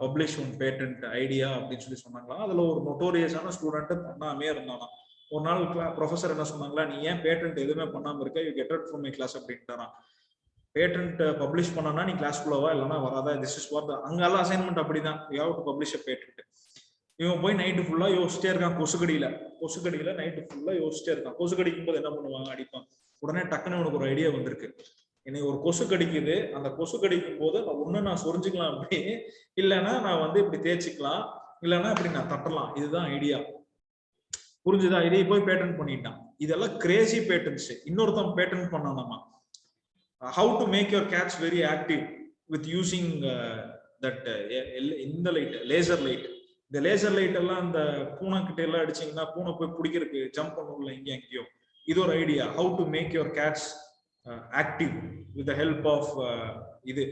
publish one patent idea அப்படின்னு சொல்லி சொன்னாங்களா. அதுல ஒரு நோட்டோரியஸான ஸ்டூடெண்ட் பண்ணாமே இருந்தானா. ஒரு நாள் ப்ரொஃபசர் என்ன சொன்னாங்களா, நீ ஏன் பேட்டன்ட் எதுவுமே பண்ணாம இருக்க, you get out from my class அப்படின்ட்டாரான். பேட்டன்ட் பப்ளிஷ் பண்ணனா நீ கிளாஸ்க்குள்ளவா இல்லைன்னா வராதா, திஸ் இஸ் வாட் அங்கெல்லாம் அசைன்மெண்ட் அப்படிதான், you have to publish a patent. இவன் போய் நைட்டு ஃபுல்லா யோசிச்சிட்டே இருக்கான். கொசுக்கடியில நைட்டு ஃபுல்லா யோசிச்சிட்டே இருக்கான். கொசு கடிக்கும் போது என்ன பண்ணுவாங்க, அடிப்பான். உடனே டக்குன்னு உனக்கு ஒரு ஐடியா வந்திருக்கு, எனக்கு ஒரு கொசு கடிக்குது, அந்த கொசு கடிக்கும் போது ஒண்ணு நான் சொரிஞ்சுக்கலாம் அப்படி, இல்லைன்னா நான் வந்து இப்படி தேய்ச்சிக்கலாம், இல்லைன்னா இப்படி நான் தட்டலாம், இதுதான் ஐடியா. புரிஞ்சுதா? இதை போய் பேட்டன் பண்ணிட்டான். இதெல்லாம் கிரேசி பேட்டன்ஸ். இன்னொருத்தன் பேட்டன் பண்ணானாமா, how to make your cats very active with using that இந்த லைட், லேசர் லைட். இந்த லேசர் லைட் எல்லாம் இந்த பூனை கிட்ட எல்லாம் அடிச்சீங்கன்னா பூனை போய் பிடிக்கிறதுக்கு ஜம்ப் பண்ணும்ல இங்கே எங்கேயோ. இது ஒரு idea, how to make your cats active with the help of இது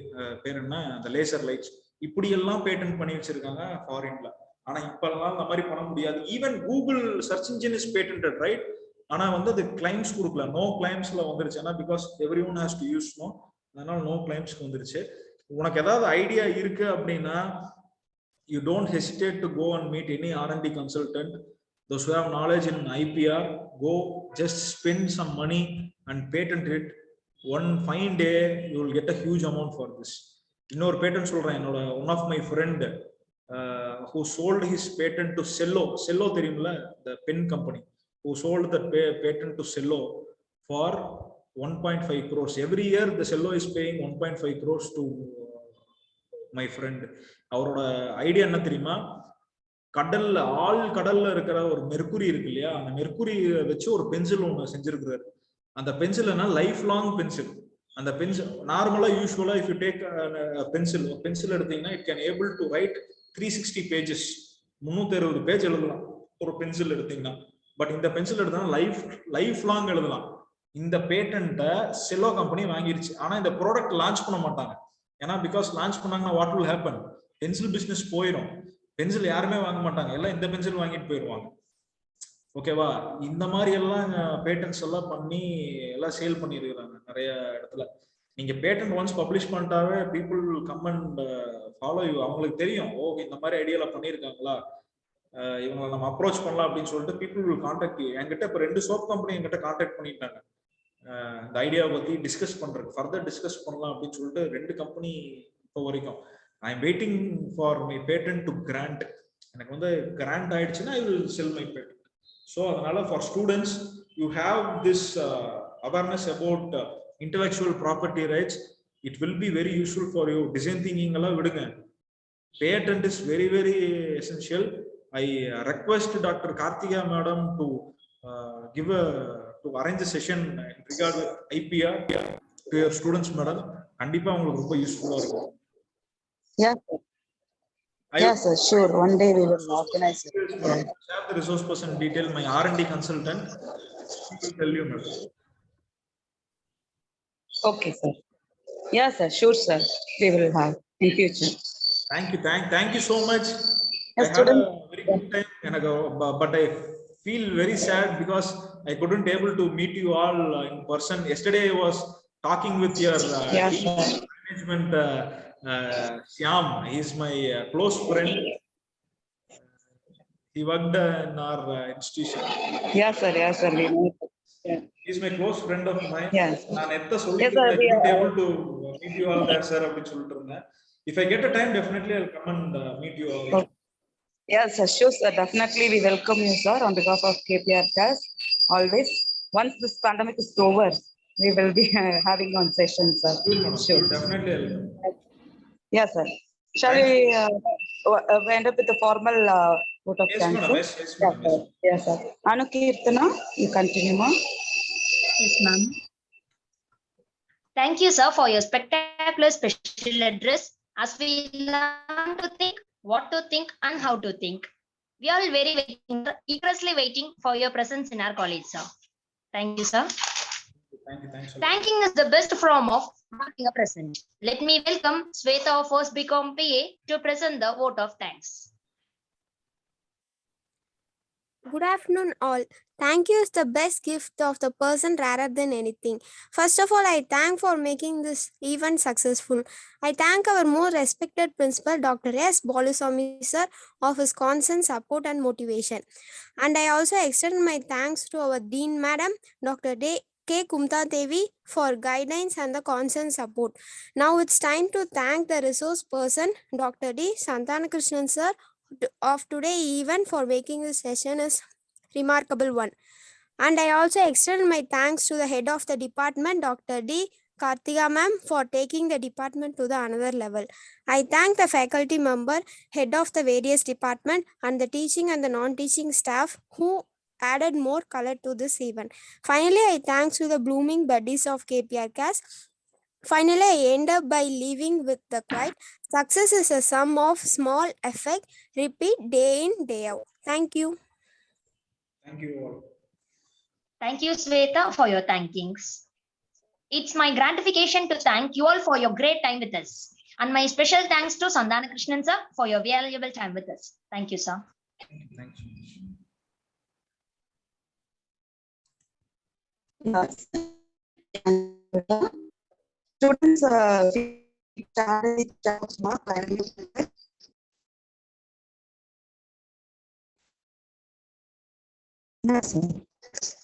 பேர் என்ன, அந்த லேசர் லைட்ஸ். இப்படி எல்லாம் பேட்டன் பண்ணி வச்சிருக்காங்க ஃபாரின்ல. ஆனா இப்பெல்லாம் அந்த மாதிரி பண்ண முடியாது. Even Google search engine is patented, right? ஆனா வந்து அது கிளைம்ஸ் கொடுக்கல, நோ கிளைம்ஸ்ல வந்துருச்சு. ஏன்னா because every one has to use no, அதனால நோ கிளைம்ஸ்க்கு வந்துருச்சு. உனக்கு ஏதாவது ஐடியா இருக்கு அப்படின்னா, you don't hesitate to go and meet any R&D consultant. Those who have knowledge in IPR, go just spend some money and patent it. One fine day you will get a huge amount for this. இன்னொரு pattern சொல்றேன், என்னோட one of my friend who sold his patent to Cello தெரியும்ல, the pen company, who sold that patent to Cello for 1.5 crores. Every year the Cello is paying 1.5 crores to my friend. அவரோட idea என்ன தெரியுமா, கடல்ல கடல்ல இருக்கிற ஒரு mercury இருக்கு இல்லையா, அந்த மெர்க்குரி வச்சு ஒரு பென்சில் ஒன்று செஞ்சிருக்கிறாரு. அந்த பென்சில் என்ன, லைஃப் லாங் பென்சில். அந்த பென்சில் நார்மலா யூஸ்வலா இஃப் யூ டேக் பென்சில் எடுத்தீங்கன்னா it can able to right 360 pages, 360 page எழுதலாம் ஒரு பென்சில் எடுத்தீங்கன்னா. பட் இந்த பென்சில் எடுத்தா லைஃப் லாங் எழுதலாம். இந்த பேட்டன்ட்டை செல்லோ கம்பெனி வாங்கிருச்சு. ஆனா இந்த ப்ராடக்ட் லான்ச் பண்ண மாட்டாங்க. ஏன்னா பிகாஸ் லான்ச் பண்ணாங்கன்னா what will happen, pencil business போயிடும். பென்சில் யாருமே வாங்க மாட்டாங்க, எல்லாம் இந்த பென்சில் வாங்கிட்டு போயிடுவாங்க. ஓகேவா? இந்த மாதிரி எல்லாம் பேட்டன்ஸ் எல்லாம் பண்ணி எல்லாம் சேல் பண்ணிருக்கிறாங்க நிறைய இடத்துல. நீங்க பேட்டன் ஒன்ஸ் பப்ளிஷ் பண்ணிட்டாவே people come and follow you. அவங்களுக்கு தெரியும், ஓ இந்த மாதிரி ஐடியால பண்ணியிருக்காங்களா, இவங்களை நம்ம அப்ரோச் பண்ணலாம் அப்படின்னு சொல்லிட்டு பீப்புள் வில் கான்டாக்ட் யூ. என்கிட்ட இப்போ 2 சோப் கம்பெனி என்கிட்ட கான்டாக்ட் பண்ணிட்டாங்க இந்த ஐடியாவை பத்தி டிஸ்கஸ் பண்றதுக்கு, ஃபர்தர் டிஸ்கஸ் பண்ணலாம் அப்படின்னு சொல்லிட்டு 2 கம்பெனி இப்போ வரைக்கும். I am waiting for my patent to grant. எனக்கு வந்து கிராண்ட் ஆயிடுச்சுன்னா I will sell my patent. So அதனால for students you have this awareness about intellectual property rights. It will be very useful for you. Design thinking எல்லாம் விடுங்க, patent is very very essential. I request doctor Karthika madam to give to arrange a session in regard with IPR to your students, madam. கண்டிப்பா உங்களுக்கு ரொம்ப யூஸ்ஃபுல்லா இருக்கும். Yes sir, sure, one day we will organize it. Share the resource person detail, my R&D consultant, he will tell you, madam. Okay sir. Yes sir, sure sir, we will have in future. Thank you so much. Yes, I had a very good time, but I feel very sad because I couldn't able to meet you all in person. Yesterday I was talking with your management, Shyam. He is my close friend. He worked in our institution. Yes sir, we know. He is my close friend of mine. Yes. நான் எத்த சொல்லிட்டு I couldn't able to meet you all there sir அப்படி சொல்லிட்டு இருந்தேன். If I get a time, definitely I'll come and meet you all. Yes sir, sure sir, definitely we welcome you sir on behalf of KPRCAS always. Once this pandemic is over, we will be having on session sir. Sure, definitely I'll come. Yes sir. Shall we end up with the formal vote of thanks? Yes madam. Yes sir. Anukirtana, you continue ma'am. Yes, ma'am. Thank you, sir, for your spectacular special address. As we learn to think, what to think, and how to think, we are very eagerly waiting for your presence in our college, sir. Thank you, sir. Thanks. Thanking is the best form of marking a present. Let me welcome Sweta of first BCom PA to present the vote of thanks. Good afternoon, all. Thank you is the best gift of the person rather than anything. First of all, I thank for making this event successful. I thank our more respected principal, Dr. S. Balusamy sir, of his constant support and motivation. And I also extend my thanks to our Dean Madam, Dr. K. Kumta Devi, for guidance and the constant support. Now it's time to thank the resource person, Dr. D. Santanakrishnan sir, of today event for making this session is remarkable one. And I also extend my thanks to the head of the department, Dr. D. Kartika ma'am, for taking the department to the another level. I thank the faculty member, head of the various department, and the teaching and the non-teaching staff who added more color to this event. Finally, I thanks to the blooming buddies of KPRCAS. Finally, I end up by leaving with the quote: success is a sum of small effort, repeat day in, day out. Thank you. Thank you all. Thank you, Sweta, for your thankings. It's my gratification to thank you all for your great time with us. And my special thanks to Sandana Krishnan sir for your valuable time with us. Thank you, sir. Thanks. Yes. Students, Yes.